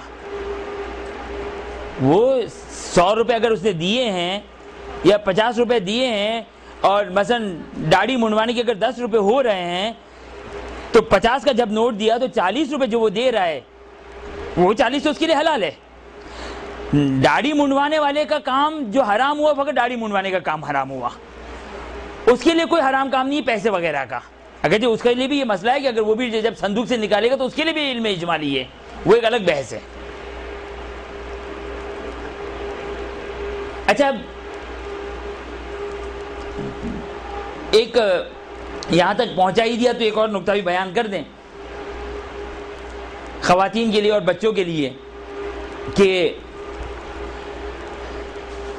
وہ 100 روپے اگر اس نے دیے ہیں یا 50 روپے دیے ہیں، اور مثلا داڑھی منڈوانے کے اگر 10 روپے ہو رہے ہیں، تو 50 کا جب نوٹ دیا تو 40 روپے جو وہ دے رہا ہے، وہ 40 تو اس کے لیے حلال ہے۔ داڑھی منڈوانے والے کا کام جو حرام ہوا، فقط داڑھی منڈوانے کا کام حرام ہوا، اس کے لیے کوئی حرام کام نہیں پیسے وغیرہ کا۔ اگر جو اس کے لیے بھی یہ مسئلہ ہے کہ اگر وہ بھی جب صندوق سے نکالے گا تو اس کے لیے بھی علم اجمالی ہے، وہ ایک الگ بحث ہے۔ اچھا، ایک یہاں تک پہنچا ہی دیا تو ایک اور نقطہ بھی بیان کر دیں خواتین کے لیے اور بچوں کے لیے، کہ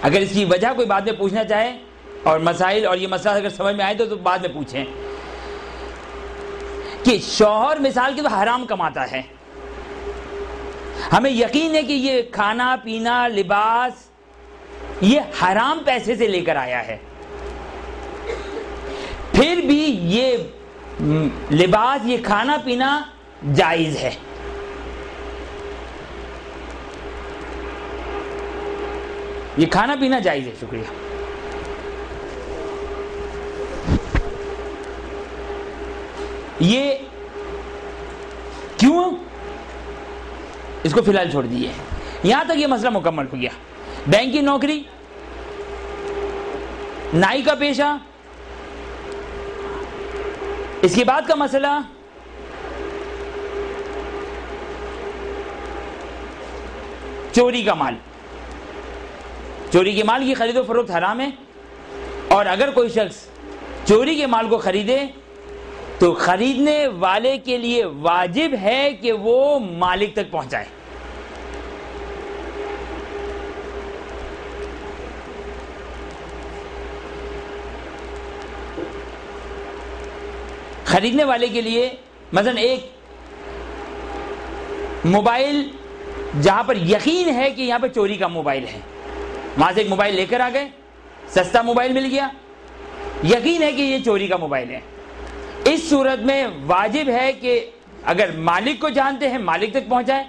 اگر اس کی وجہ کوئی بعد میں پوچھنا چاہے اور مسائل اور یہ مسئلہ اگر سمجھ میں آئے تو بعد میں پوچھیں کہ شوہر مثال کے تو حرام کماتا ہے، ہمیں یقین ہے کہ یہ کھانا پینا لباس یہ حرام پیسے سے لے کر آیا ہے، پھر بھی یہ لباس یہ کھانا پینا جائز ہے۔ یہ کھانا پینا جائز ہے۔ شکریہ۔ یہ کیوں؟ اس کو فی الحال چھوڑ دیجیے، یہاں تک یہ مسئلہ مکمل ہو گیا۔ بینک کی نوکری، نائی کا پیشہ، اس کے بعد کا مسئلہ چوری کا مال۔ چوری کے مال کی خرید و فروخت حرام ہے، اور اگر کوئی شخص چوری کے مال کو خریدے تو خریدنے والے کے لیے واجب ہے کہ وہ مالک تک پہنچائے۔ خریدنے والے کے لیے مثلا ایک موبائل جہاں پر یقین ہے کہ یہاں پہ چوری کا موبائل ہے، وہاں سے ایک موبائل لے کر آ گئے، سستا موبائل مل گیا، یقین ہے کہ یہ چوری کا موبائل ہے، اس صورت میں واجب ہے کہ اگر مالک کو جانتے ہیں مالک تک پہنچائے،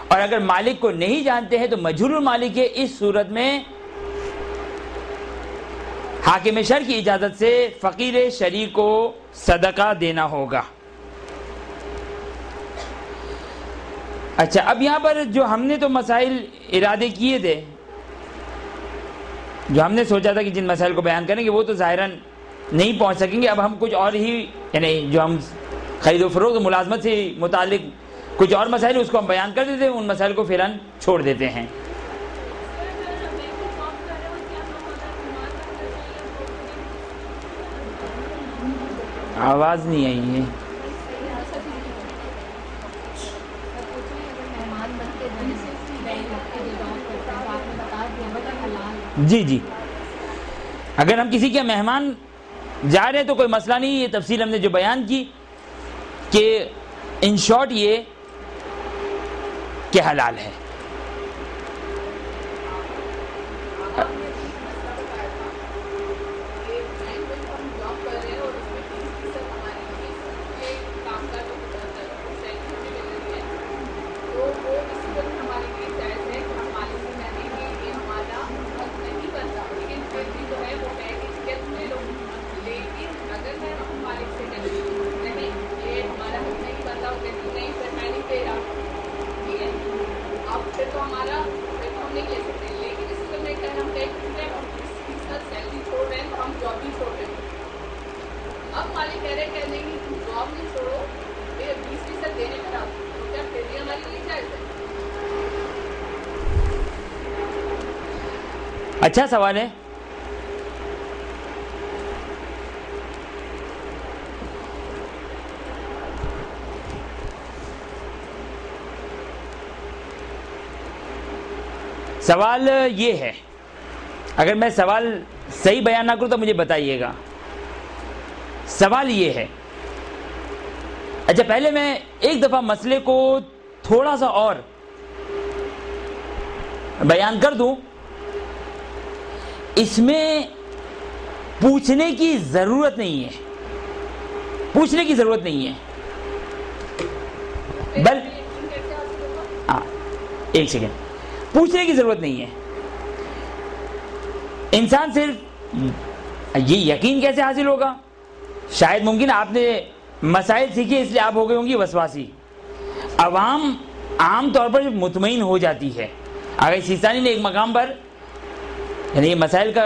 اور اگر مالک کو نہیں جانتے ہیں تو مجہول المالک ہے، اس صورت میں حاکم شرع کی اجازت سے فقیر شرعی کو صدقہ دینا ہوگا۔ اچھا، اب یہاں پر جو ہم نے تو مسائل ارادے کیے تھے، جو ہم نے سوچا تھا کہ جن مسائل کو بیان کریں گے وہ تو ظاہراً نہیں پہنچ سکیں گے، اب ہم کچھ اور ہی یعنی جو ہم خرید و فروخت ملازمت سے متعلق کچھ اور مسائل اس کو ہم بیان کر دیتے ہیں، ان مسائل کو فیراً چھوڑ دیتے ہیں۔ آواز نہیں آئی ہے۔ جی اگر ہم کسی کے مہمان جا رہے ہیں تو کوئی مسئلہ نہیں، یہ تفصیل ہم نے جو بیان کی کہ ان شارٹ یہ کہ حلال ہے۔ اچھا سوال ہے۔ سوال یہ ہے، اگر میں سوال صحیح بیان نہ کروں تو مجھے بتائیے گا۔ سوال یہ ہے، اچھا پہلے میں ایک دفعہ مسئلے کو تھوڑا سا اور بیان کر دوں، اس میں پوچھنے کی ضرورت نہیں ہے، پوچھنے کی ضرورت نہیں ہے، ایک سیکنڈ، پوچھنے کی ضرورت نہیں ہے۔ انسان صرف یہ یقین کیسے حاصل ہوگا؟ شاید ممکن آپ نے مسائل سیکھے اس لیے آپ ہو گئے ہوں گی وسواسی۔ عوام عام طور پر مطمئن ہو جاتی ہے۔ آگے سیستانی نے ایک مقام پر، یعنی یہ مسائل کا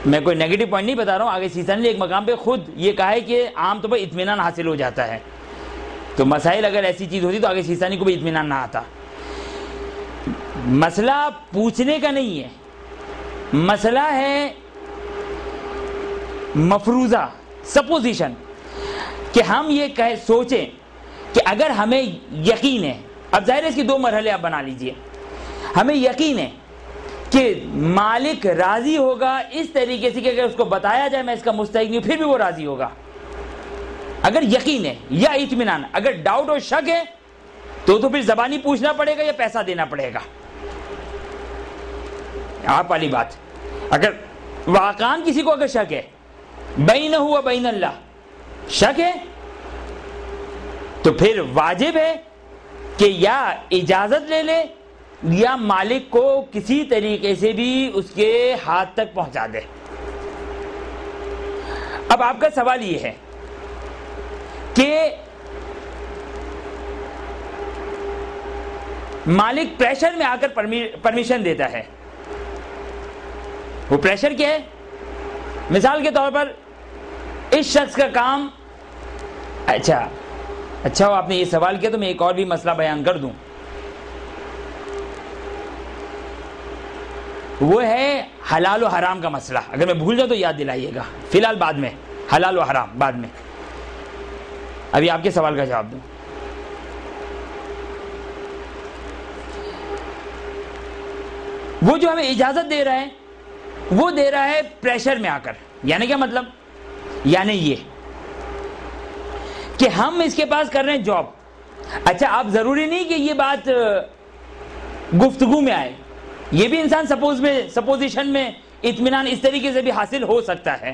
میں کوئی نیگیٹو پوائنٹ نہیں بتا رہا ہوں، آگے سیستانی نے ایک مقام پہ خود یہ کہا ہے کہ عام طور پر اطمینان حاصل ہو جاتا ہے، تو مسائل اگر ایسی چیز ہوتی تو آگے سیستانی کو بھی اطمینان نہ آتا۔ مسئلہ پوچھنے کا نہیں ہے، مسئلہ ہے مفروضہ، سپوزیشن، کہ ہم یہ سوچیں کہ اگر ہمیں یقین ہے، اب ظاہر ہے اس کی دو مرحلے آپ بنا لیجئے، ہمیں یقین ہے کہ مالک راضی ہوگا اس طریقے سے کہ اگر اس کو بتایا جائے میں اس کا مستحق نہیں ہوں پھر بھی وہ راضی ہوگا، اگر یقین ہے یا اطمینان. اگر ڈاؤٹ اور شک ہے تو پھر زبانی پوچھنا پڑے گا یا پیسہ دینا پڑے گا. آپ والی بات، اگر واقعاً کسی کو اگر شک ہے بینہ و بین اللہ شک ہے تو پھر واجب ہے کہ یا اجازت لے لے یا مالک کو کسی طریقے سے بھی اس کے ہاتھ تک پہنچا دے. اب آپ کا سوال یہ ہے کہ مالک پریشر میں آ کر پرمیشن دیتا ہے، وہ پریشر کیا ہے؟ مثال کے طور پر اس شخص کا کام اچھا ہو آپ نے یہ سوال کیا تو میں ایک اور بھی مسئلہ بیان کر دوں. وہ ہے حلال و حرام کا مسئلہ. اگر میں بھول جاؤں تو یاد دلائیے گا، فی الحال بعد میں حلال و حرام بعد میں، ابھی آپ کے سوال کا جواب دوں. وہ جو ہمیں اجازت دے رہا ہے وہ دے رہا ہے پریشر میں آ کر. یعنی کیا مطلب؟ یعنی یہ کہ ہم اس کے پاس کر رہے ہیں جاب. اچھا آپ ضروری نہیں کہ یہ بات گفتگو میں آئے، یہ بھی انسان سپوزیشن میں اطمینان اس طریقے سے بھی حاصل ہو سکتا ہے.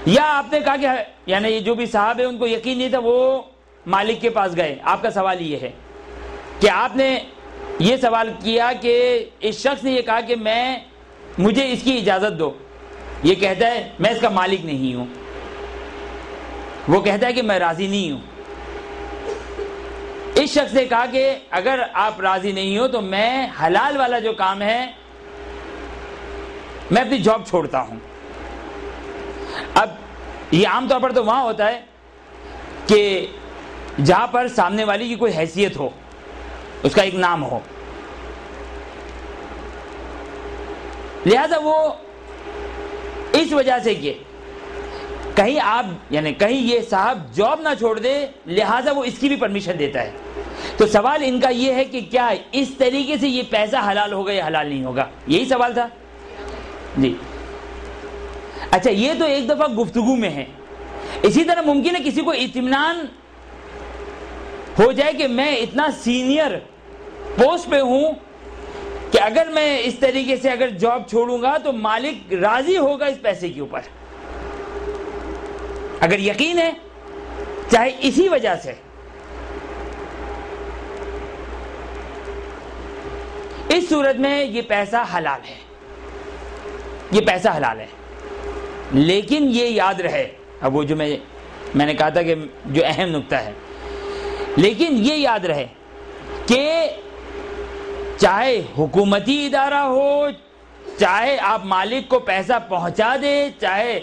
یا آپ نے کہا کہ یعنی یہ جو بھی صاحب ہے ان کو یقین نہیں تھا وہ مالک کے پاس گئے. آپ کا سوال یہ ہے کہ آپ نے یہ سوال کیا کہ اس شخص نے یہ کہا کہ مجھے اس کی اجازت دو. یہ کہتا ہے میں اس کا مالک نہیں ہوں، وہ کہتا ہے کہ میں راضی نہیں ہوں. اس شخص نے کہا کہ اگر آپ راضی نہیں ہو تو میں حلال والا جو کام ہے میں اپنی جاب چھوڑتا ہوں. اب یہ عام طور پر تو وہاں ہوتا ہے کہ جہاں پر سامنے والی کی کوئی حیثیت ہو، اس کا ایک نام ہو، لہذا وہ اس وجہ سے کہ کہیں آپ یعنی کہیں یہ صاحب جاب نہ چھوڑ دے لہذا وہ اس کی بھی پرمیشن دیتا ہے. تو سوال ان کا یہ ہے کہ کیا اس طریقے سے یہ پیسہ حلال ہوگا یا حلال نہیں ہوگا؟ یہی سوال تھا جی. اچھا یہ تو ایک دفعہ گفتگو میں ہے. اسی طرح ممکن ہے کسی کو اطمینان ہو جائے کہ میں اتنا سینئر پوسٹ پہ ہوں کہ اگر میں اس طریقے سے اگر جاب چھوڑوں گا تو مالک راضی ہوگا اس پیسے کے اوپر. اگر یقین ہے چاہے اسی وجہ سے، اس صورت میں یہ پیسہ حلال ہے، یہ پیسہ حلال ہے. لیکن یہ یاد رہے، اب وہ جو میں نے کہا تھا کہ جو اہم نقطہ ہے، لیکن یہ یاد رہے کہ چاہے حکومتی ادارہ ہو، چاہے آپ مالک کو پیسہ پہنچا دے، چاہے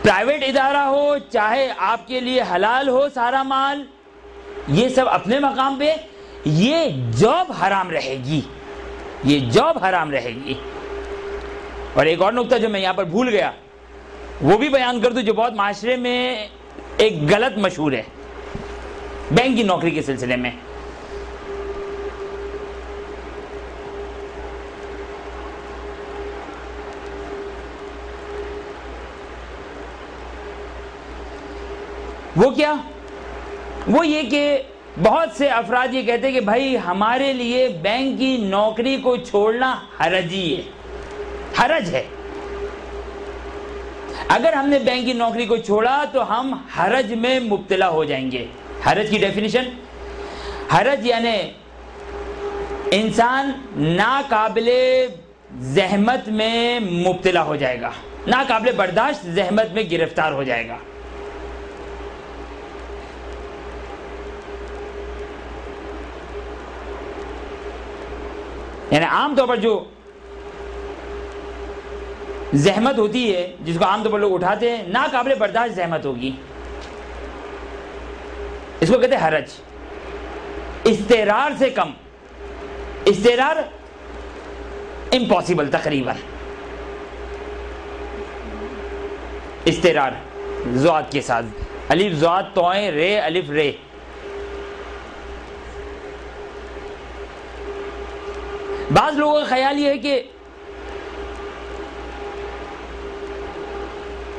پرائیویٹ ادارہ ہو، چاہے آپ کے لیے حلال ہو سارا مال، یہ سب اپنے مقام پہ، یہ جاب حرام رہے گی، یہ جاب حرام رہے گی. اور ایک اور نقطہ جو میں یہاں پر بھول گیا وہ بھی بیان کر دوں، جو بہت معاشرے میں ایک غلط مشہور ہے بینک کی نوکری کے سلسلے میں. وہ کیا؟ وہ یہ کہ بہت سے افراد یہ کہتے ہیں کہ بھائی ہمارے لیے بینک کی نوکری کو چھوڑنا حرج ہی ہے، حرج ہے. اگر ہم نے بینک کی نوکری کو چھوڑا تو ہم حرج میں مبتلا ہو جائیں گے. حرج کی ڈیفینیشن، حرج یعنی انسان ناقابل زحمت میں مبتلا ہو جائے گا، ناقابل برداشت زحمت میں گرفتار ہو جائے گا. یعنی عام طور پر جو زحمت ہوتی ہے جس کو عام طور پر لوگ اٹھاتے ہیں، ناقابل برداشت زحمت ہوگی، اس کو کہتے ہیں حرج. استعرار سے کم، استعرار امپاسبل تقریباً. استعرار زوات کے ساتھ، الف زوات توئیں رے الف رے. بعض لوگوں کا خیال یہ ہے کہ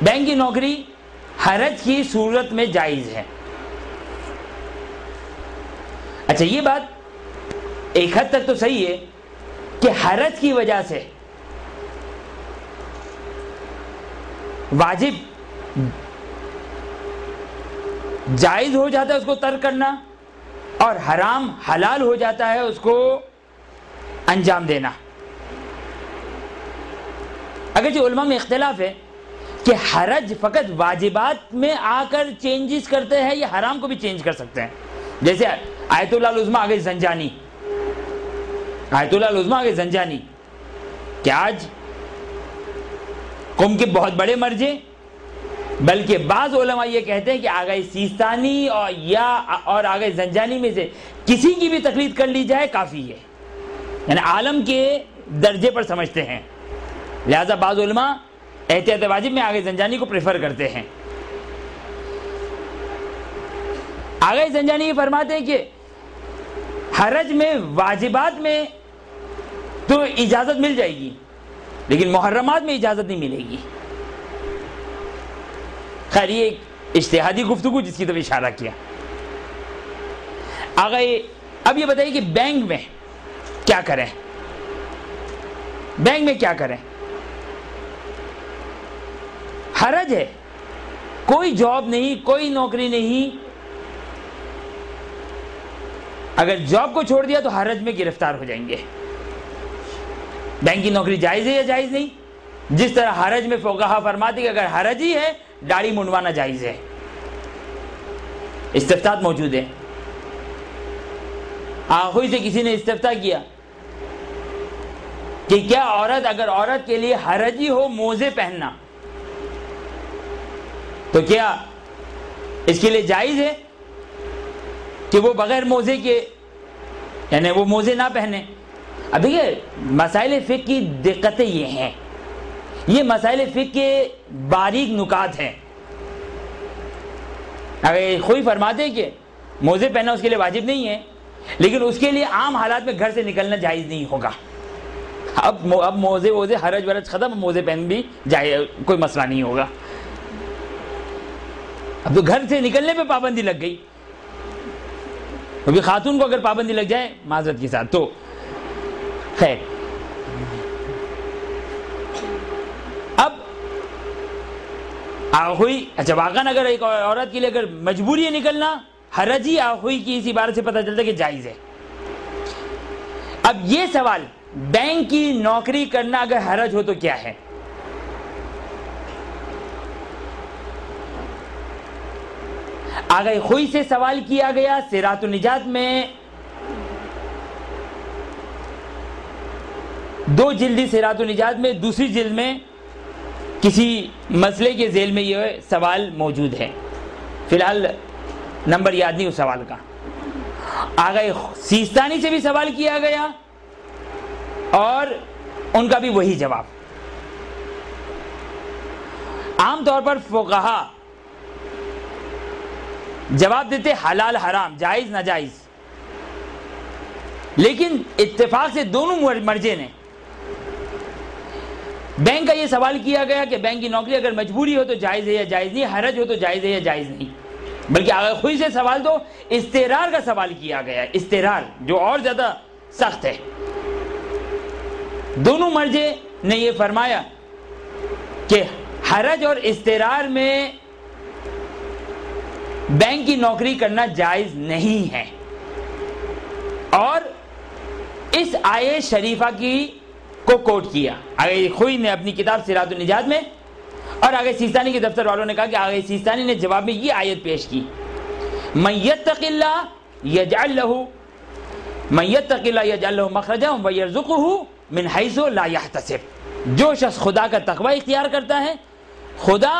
بینک کی نوکری حرج کی صورت میں جائز ہے. اچھا یہ بات ایک حد تک تو صحیح ہے کہ حرج کی وجہ سے واجب جائز ہو جاتا ہے اس کو ترک کرنا، اور حرام حلال ہو جاتا ہے اس کو انجام دینا. اگرچہ علماء میں اختلاف ہے کہ حرج فقط واجبات میں آ کر چینجز کرتے ہیں یا حرام کو بھی چینج کر سکتے ہیں. جیسے آیت اللہ العظمیٰ آگے زنجانی، آیت اللہ العظمیٰ آگے زنجانی کہ آج قوم کے بہت بڑے مرجے، بلکہ بعض علماء یہ کہتے ہیں کہ آگے سیستانی اور آگے زنجانی میں سے کسی کی بھی تقلید کر لی جائے کافی ہے، یعنی عالم کے درجے پر سمجھتے ہیں. لہذا بعض علماء احتیاط واجب میں آگے زنجانی کو پریفر کرتے ہیں. آگے زنجانی یہ فرماتے ہیں کہ حرج میں واجبات میں تو اجازت مل جائے گی لیکن محرمات میں اجازت نہیں ملے گی. خیر یہ ایک اجتہادی گفتگو جس کی طرف اشارہ کیا. آگے اب یہ بتائیے کہ بینک میں کیا کریں، بینک میں کیا کریں. حرج ہے، کوئی جاب نہیں، کوئی نوکری نہیں، اگر جاب کو چھوڑ دیا تو حرج میں گرفتار ہو جائیں گے. بینک کی نوکری جائز ہے یا جائز نہیں؟ جس طرح حرج میں فقہا فرماتے کہ اگر حرج ہی ہے داڑھی منڈوانا جائز ہے. استفتاء موجود ہے. آخوئی سے کسی نے استفتاء کیا کہ کیا اگر عورت کے لیے حرج ہی ہو موزے پہننا تو کیا اس کے لیے جائز ہے کہ وہ بغیر موزے کے، یعنی وہ موزے نہ پہنے. اب دیکھیے مسائل فقہ کی دقتیں یہ ہیں، یہ مسائل فقہ کے باریک نکات ہیں. اگر کوئی فرماتے ہیں کہ موزے پہننا اس کے لیے واجب نہیں ہے لیکن اس کے لیے عام حالات میں گھر سے نکلنا جائز نہیں ہوگا. اب موزے حرج ورج ختم، موزے پہن بھی جائے، کوئی مسئلہ نہیں ہوگا. اب تو گھر سے نکلنے پہ پابندی لگ گئی، کیونکہ خاتون کو اگر پابندی لگ جائے معذرت کے ساتھ تو خیر. اب آخوئی اچھا واقعاً اگر ایک عورت کے لیے اگر مجبوری ہے نکلنا، حرج ہی آخوئی کی اس عبارت سے پتہ چلتا ہے کہ جائز ہے. اب یہ سوال بینک کی نوکری کرنا اگر حرج ہو تو کیا ہے؟ آگے خوئی سے سوال کیا گیا صراط النجات میں، 2 جلدی صراط النجات میں، دوسری جلد میں کسی مسئلے کے ذیل میں یہ سوال موجود ہے. فی الحال نمبر یاد نہیں اس سوال کا. آگے سیستانی سے بھی سوال کیا گیا اور ان کا بھی وہی جواب. عام طور پر فقہا جواب دیتے حلال حرام، جائز ناجائز، لیکن اتفاق سے دونوں مرجے نے بینک کا یہ سوال کیا گیا کہ بینک کی نوکری اگر مجبوری ہو تو جائز ہے یا جائز نہیں، حرج ہو تو جائز ہے یا جائز نہیں. بلکہ آگے خوئی سے سوال تو استرار کا سوال کیا گیا، استرار جو اور زیادہ سخت ہے. دونوں مرجے نے یہ فرمایا کہ حرج اور استرار میں بینک کی نوکری کرنا جائز نہیں ہے، اور اس آیت شریفہ کی کو کوٹ کیا. آگے خوئی نے اپنی کتاب صراط النجات میں، اور آگے سیستانی کے دفتر والوں نے کہا کہ آگے سیستانی نے جواب میں یہ آیت پیش کی، من یتق اللہ یجعل لہ مخرجا ویرزقہ من حیث لا یحتسب. جو شخص خدا کا تقوی اختیار کرتا ہے خدا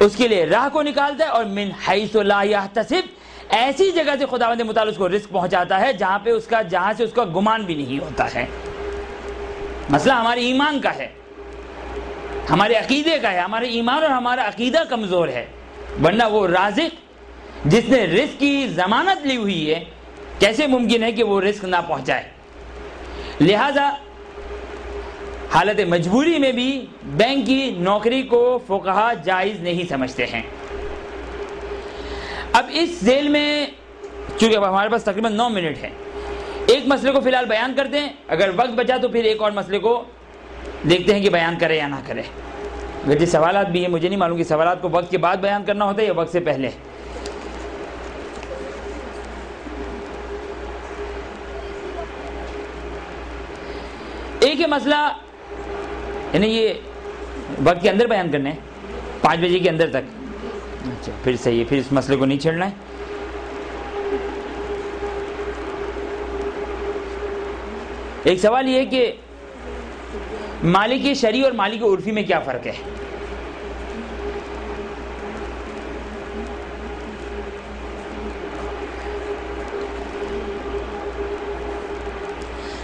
اس کے لیے راہ کو نکالتا ہے، اور من حیث لا یحتسب ایسی جگہ سے خداوند متعال اس کو رزق پہنچاتا ہے جہاں سے اس کا گمان بھی نہیں ہوتا ہے. مسئلہ ہمارے ایمان کا ہے، ہمارے عقیدے کا ہے. ہمارے ایمان اور ہمارا عقیدہ کمزور ہے، ورنہ وہ رازق جس نے رزق کی ضمانت لی ہوئی ہے کیسے ممکن ہے کہ وہ رزق نہ پہنچائے. لہذا حالت مجبوری میں بھی بینک کی نوکری کو فقہا جائز نہیں سمجھتے ہیں۔ اب اس ذیل میں چونکہ اب ہمارے پاس تقریباً 9 منٹ ہے، ایک مسئلے کو فی الحال بیان کرتے ہیں، اگر وقت بچا تو پھر ایک اور مسئلے کو دیکھتے ہیں کہ بیان کرے یا نہ کرے۔ ویسے سوالات بھی ہیں، مجھے نہیں معلوم کہ سوالات کو وقت کے بعد بیان کرنا ہوتا ہے یا وقت سے پہلے۔ ایک یہ مسئلہ یعنی یہ وقت کے اندر بیان کرنا ہے، 5 بجے کے اندر تک۔ اچھا پھر صحیح ہے، پھر اس مسئلے کو نہیں چھیڑنا ہے۔ ایک سوال یہ ہے کہ مالک شرعی اور مالک عرفی میں کیا فرق ہے؟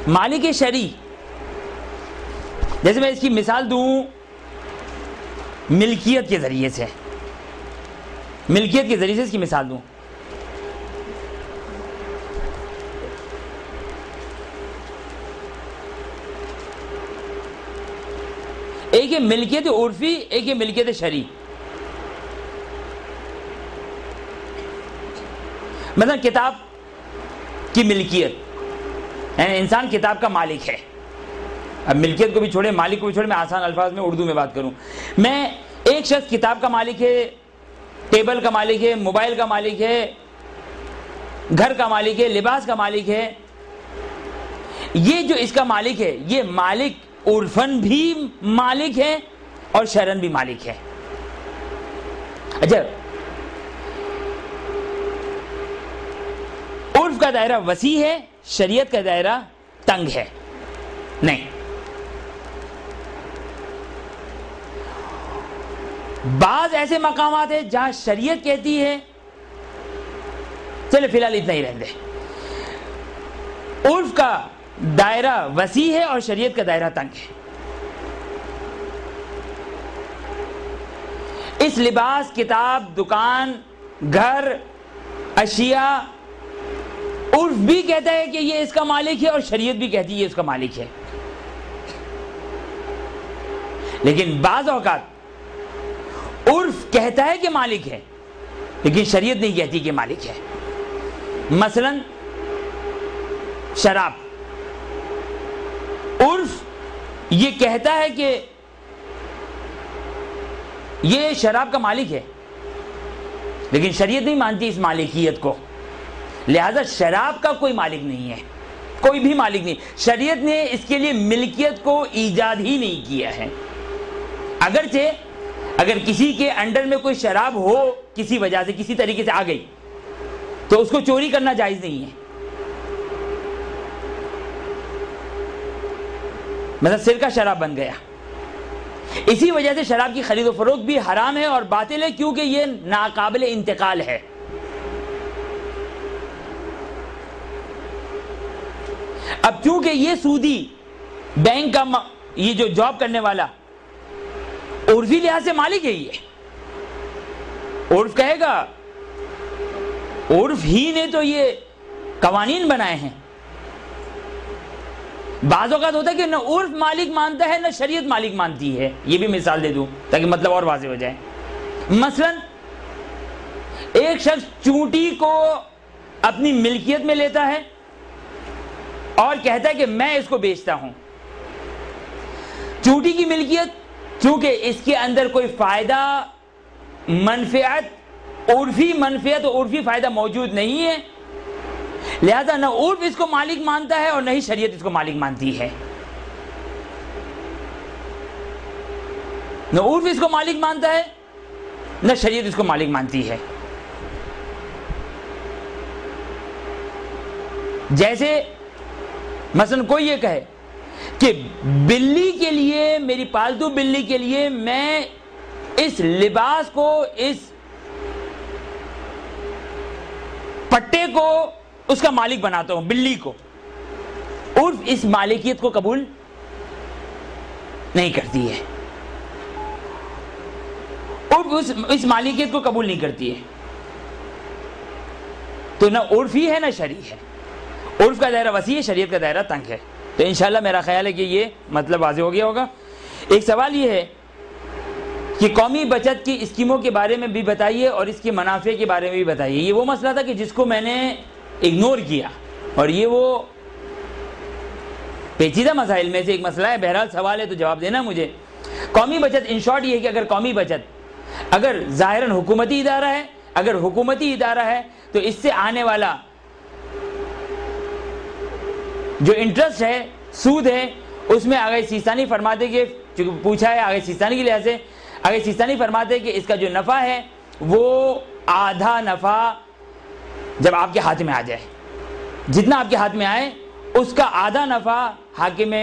مالک شرعی، جیسے میں اس کی مثال دوں ملکیت کے ذریعے سے، ملکیت کے ذریعے سے اس کی مثال دوں۔ ایک ہے ملکیت عرفی، ایک ہے ملکیت شرعی۔ مثلا کتاب کی ملکیت، یعنی انسان کتاب کا مالک ہے۔ اب ملکیت کو بھی چھوڑے، مالک کو بھی چھوڑے، میں آسان الفاظ میں اردو میں بات کروں، میں ایک شخص کتاب کا مالک ہے، ٹیبل کا مالک ہے، موبائل کا مالک ہے، گھر کا مالک ہے، لباس کا مالک ہے۔ یہ جو اس کا مالک ہے، یہ مالک عرفن بھی مالک ہے اور شرعن بھی مالک ہے۔ اچھا، عرف کا دائرہ وسیع ہے، شریعت کا دائرہ تنگ ہے؟ نہیں۔ بعض ایسے مقامات ہیں جہاں شریعت کہتی ہے، چلے فی الحال اتنا ہی رہنے دیں، عرف کا دائرہ وسیع ہے اور شریعت کا دائرہ تنگ ہے۔ اس لباس، کتاب، دکان، گھر، اشیاء، عرف بھی کہتا ہے کہ یہ اس کا مالک ہے اور شریعت بھی کہتی ہے یہ اس کا مالک ہے۔ لیکن بعض اوقات عرف کہتا ہے کہ مالک ہے لیکن شریعت نہیں کہتی کہ مالک ہے۔ مثلا شراب، عرف یہ کہتا ہے کہ یہ شراب کا مالک ہے لیکن شریعت نہیں مانتی اس مالکیت کو، لہذا شراب کا کوئی مالک نہیں ہے، کوئی بھی مالک نہیں۔ شریعت نے اس کے لیے ملکیت کو ایجاد ہی نہیں کیا ہے۔ اگرچہ اگر کسی کے انڈر میں کوئی شراب ہو، کسی وجہ سے کسی طریقے سے آ گئی، تو اس کو چوری کرنا جائز نہیں ہے۔ مثلا سرکہ شراب بن گیا، اسی وجہ سے شراب کی خرید و فروخت بھی حرام ہے اور باطل ہے، کیونکہ یہ ناقابل انتقال ہے۔ اب چونکہ یہ سودی بینک کا یہ جو جاب کرنے والا عرفی لحاظ سے مالک ہے، یہ عرف کہے گا، عرف ہی نے تو یہ قوانین بنائے ہیں۔ بعض اوقات ہوتا ہے کہ نہ عرف مالک مانتا ہے نہ شریعت مالک مانتی ہے۔ یہ بھی مثال دے دوں تاکہ مطلب اور واضح ہو جائے۔ مثلا ایک شخص چونٹی کو اپنی ملکیت میں لیتا ہے اور کہتا ہے کہ میں اس کو بیچتا ہوں۔ چونٹی کی ملکیت چونکہ اس کے اندر کوئی فائدہ، منفعت، عرفی منفعت اور عرفی فائدہ موجود نہیں ہے، لہذا نہ عرف اس کو مالک مانتا ہے اور نہ ہی شریعت اس کو مالک مانتی ہے۔ نہ عرف اس کو مالک مانتا ہے نہ شریعت اس کو مالک مانتی ہے۔ جیسے مثلا کوئی یہ کہے کہ بلی کے لیے، میری پالتو بلی کے لیے میں اس لباس کو، اس پٹے کو اس کا مالک بناتا ہوں، بلی کو، عرف اس مالکیت کو قبول نہیں کرتی ہے، عرف اس مالکیت کو قبول نہیں کرتی ہے۔ تو نہ عرفی ہے نہ شرعی ہے، عرف کا دائرہ وسیع ہے، شریعت کا دائرہ تنگ ہے۔ تو انشاءاللہ میرا خیال ہے کہ یہ مطلب واضح ہو گیا ہوگا۔ ایک سوال یہ ہے کہ قومی بچت کی اسکیموں کے بارے میں بھی بتائیے اور اس کے منافع کے بارے میں بھی بتائیے۔ یہ وہ مسئلہ تھا کہ جس کو میں نے اگنور کیا، اور یہ وہ پیچیدہ مسائل میں سے ایک مسئلہ ہے۔ بہرحال سوال ہے تو جواب دینا مجھے۔ قومی بچت ان شارٹ یہ ہے کہ اگر قومی بچت اگر ظاہراً حکومتی ادارہ ہے، اگر حکومتی ادارہ ہے تو اس سے آنے والا جو انٹرسٹ ہے، سود ہے، اس میں آغا سیستانی فرماتے کہ چونکہ پوچھا ہے آغا سیستانی کے لحاظ سے، آغا سیستانی فرماتے کہ اس کا جو نفع ہے وہ آدھا نفع جب آپ کے ہاتھ میں آ جائے، جتنا آپ کے ہاتھ میں آئے اس کا آدھا نفع حاکم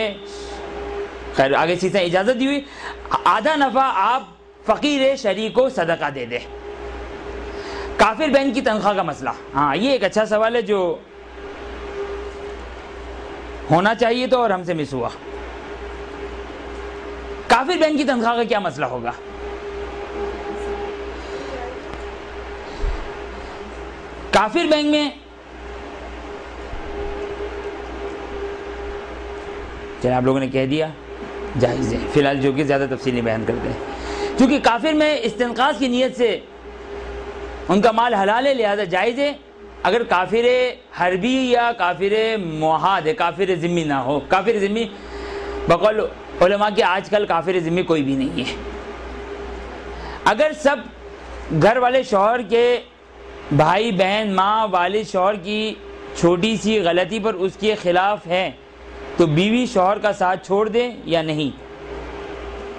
خیر آگے سیستان اجازت دی ہوئی، آدھا نفع آپ فقیر شریع کو صدقہ دے دے۔ کافر بینک کی تنخواہ کا مسئلہ، ہاں یہ ایک اچھا سوال ہے جو ہونا چاہیے تو اور ہم سے مس ہوا۔ کافر بینک کی تنخواہ کا کیا مسئلہ ہوگا؟ کافر بینک میں چلے آپ لوگوں نے کہہ دیا جائز ہے، فی الحال جو کہ زیادہ تفصیل نہیں بیان کرتے ہیں، کیونکہ کافر میں استنقاص کی نیت سے ان کا مال حلال ہے لہذا جائز ہے۔ اگر کافر حربی یا کافر معاہد ہے، کافر ذمی نہ ہو، کافر ذمی بقول علماء کے آج کل کافر ذمی کوئی بھی نہیں ہے۔ اگر سب گھر والے شوہر کے بھائی بہن ماں والد شوہر کی چھوٹی سی غلطی پر اس کے خلاف ہے تو بیوی شوہر کا ساتھ چھوڑ دے یا نہیں؟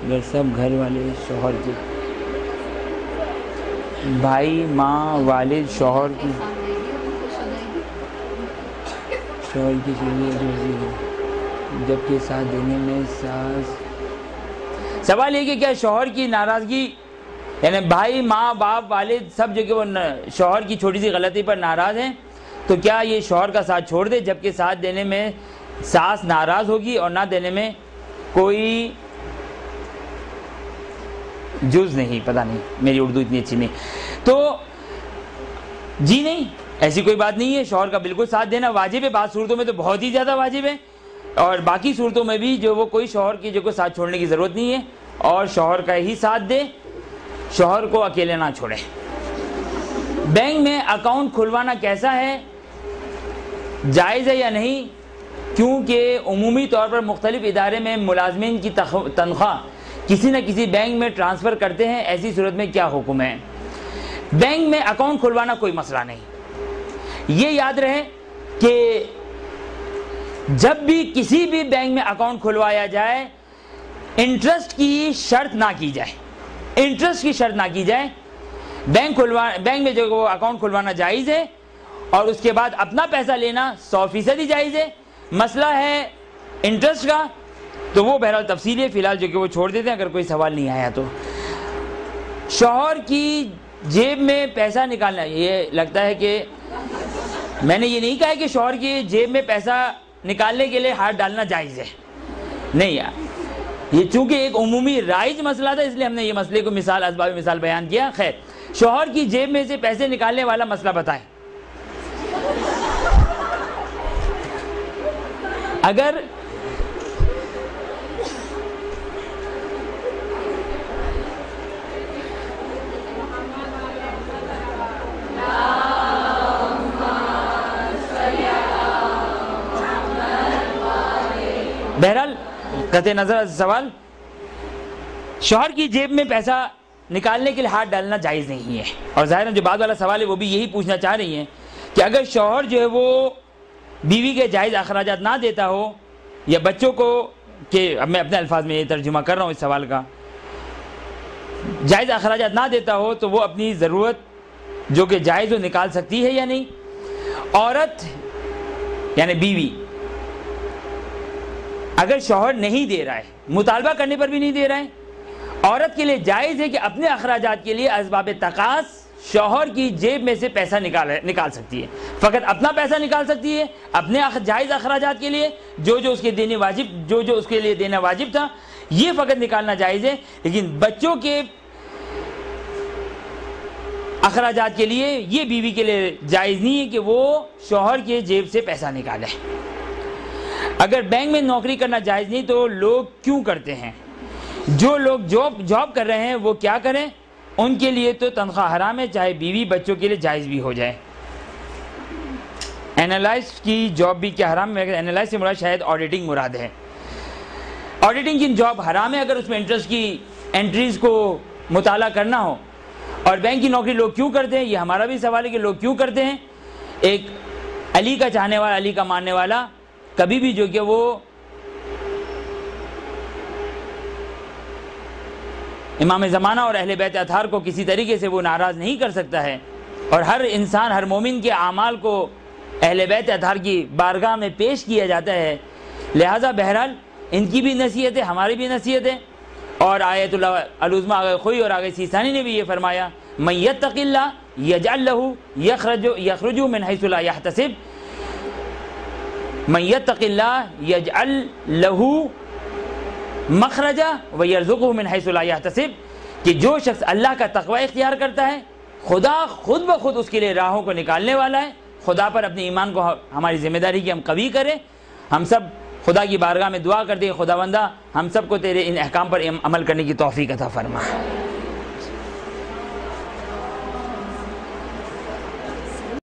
اگر سب گھر والے شوہر کے بھائی ماں والد شوہر کی جبکہ ساتھ دینے میں ساس، سوال یہ کہ کیا شوہر کی ناراضگی یعنی بھائی ماں باپ والد سب جو کہ وہ شوہر کی چھوٹی سی غلطی پر ناراض ہیں تو کیا یہ شوہر کا ساتھ چھوڑ دے جبکہ ساتھ دینے میں ساس ناراض ہوگی اور نہ دینے میں کوئی جز نہیں؟ پتہ نہیں، میری اردو اتنی اچھی نہیں تو جی نہیں، ایسی کوئی بات نہیں ہے، شوہر کا بالکل ساتھ دینا واجب ہے، بعض صورتوں میں تو بہت ہی زیادہ واجب ہے، اور باقی صورتوں میں بھی جو وہ کوئی شوہر کی جو کو ساتھ چھوڑنے کی ضرورت نہیں ہے اور شوہر کا ہی ساتھ دے، شوہر کو اکیلے نہ چھوڑے۔ بینک میں اکاؤنٹ کھلوانا کیسا ہے، جائز ہے یا نہیں؟ کیونکہ عمومی طور پر مختلف ادارے میں ملازمین کی تنخواہ کسی نہ کسی بینک میں ٹرانسفر کرتے ہیں، ایسی صورت میں کیا حکم ہے؟ بینک میں اکاؤنٹ کھلوانا کوئی مسئلہ نہیں۔ یہ یاد رہے کہ جب بھی کسی بھی بینک میں اکاؤنٹ کھلوایا جائے انٹرسٹ کی شرط نہ کی جائے، انٹرسٹ کی شرط نہ کی جائے۔ بینک میں جو وہ اکاؤنٹ کھلوانا جائز ہے اور اس کے بعد اپنا پیسہ لینا 100% ہی جائز ہے۔ مسئلہ ہے انٹرسٹ کا تو وہ بہرحال تفصیل ہے، فی الحال جو کہ وہ چھوڑ دیتے ہیں اگر کوئی سوال نہیں آیا تو۔ شوہر کی جیب میں پیسہ نکالنا، یہ لگتا ہے کہ میں نے یہ نہیں کہا کہ شوہر کی جیب میں پیسہ نکالنے کے لیے ہاتھ ڈالنا جائز ہے، نہیں یار، یہ چونکہ ایک عمومی رائج مسئلہ تھا اس لیے ہم نے یہ مسئلے کو مثال اسباب مثال بیان کیا۔ خیر، شوہر کی جیب میں سے پیسے نکالنے والا مسئلہ بتائیں۔ اگر بہرحال قطع نظر سوال، شوہر کی جیب میں پیسہ نکالنے کے لیے ہاتھ ڈالنا جائز نہیں ہے، اور ظاہر جو بعد والا سوال ہے وہ بھی یہی پوچھنا چاہ رہی ہیں کہ اگر شوہر جو ہے وہ بیوی کے جائز اخراجات نہ دیتا ہو یا بچوں کو، کہ اب میں اپنے الفاظ میں یہ ترجمہ کر رہا ہوں اس سوال کا، جائز اخراجات نہ دیتا ہو تو وہ اپنی ضرورت جو کہ جائز وہ نکال سکتی ہے یا نہیں؟ عورت یعنی بیوی اگر شوہر نہیں دے رہا ہے، مطالبہ کرنے پر بھی نہیں دے رہا ہے، عورت کے لیے جائز ہے کہ اپنے اخراجات کے لیے اسباب تقاص شوہر کی جیب میں سے پیسہ نکال سکتی ہے، فقط اپنا پیسہ نکال سکتی ہے اپنے جائز اخراجات کے لیے، جو اس کے دینے واجب، جو اس کے لیے دینا واجب تھا یہ فقط نکالنا جائز ہے، لیکن بچوں کے اخراجات کے لیے یہ بیوی کے لیے جائز نہیں ہے کہ وہ شوہر کے جیب سے پیسہ نکالے۔ اگر بینک میں نوکری کرنا جائز نہیں تو لوگ کیوں کرتے ہیں؟ جو لوگ جاب کر رہے ہیں وہ کیا کریں؟ ان کے لیے تو تنخواہ حرام ہے، چاہے بیوی بچوں کے لیے جائز بھی ہو جائے۔ اینالائسٹ کی جاب بھی کیا حرام ہے؟ اینالائسٹ سے مراد شاید آڈیٹنگ مراد ہے۔ آڈیٹنگ کی جاب حرام ہے اگر اس میں انٹرسٹ کی انٹریز کو مطالعہ کرنا ہو۔ اور بینک کی نوکری لوگ کیوں کرتے ہیں؟ یہ ہمارا بھی سوال ہے کہ لوگ کیوں کرتے ہیں۔ ایک علی کا چاہنے والا، علی کا ماننے والا کبھی بھی جو کہ وہ امام زمانہ اور اہل بیت اطہار کو کسی طریقے سے وہ ناراض نہیں کر سکتا ہے، اور ہر انسان، ہر مومن کے اعمال کو اہل بیت اطہار کی بارگاہ میں پیش کیا جاتا ہے۔ لہٰذا بہرحال ان کی بھی نصیحت ہے، ہماری بھی نصیحت ہے۔ اور آیت اللہ العظمی آغا خوئی اور آغا سیستانی نے بھی یہ فرمایا، من یتق اللہ یجعل لہ یخرج من حیث لا یحتسب، من یتق اللہ یجعل لہ مخرجا ویرزقہ من حیث لا یحتسب، کہ جو شخص اللہ کا تقوی اختیار کرتا ہے خدا خود بخود اس کے لیے راہوں کو نکالنے والا ہے۔ خدا پر اپنے ایمان کو ہماری ذمہ داری کی ہم قوی کریں۔ ہم سب خدا کی بارگاہ میں دعا کرتے ہیں، خداوندہ ہم سب کو تیرے ان احکام پر عمل کرنے کی توفیق عطا فرما۔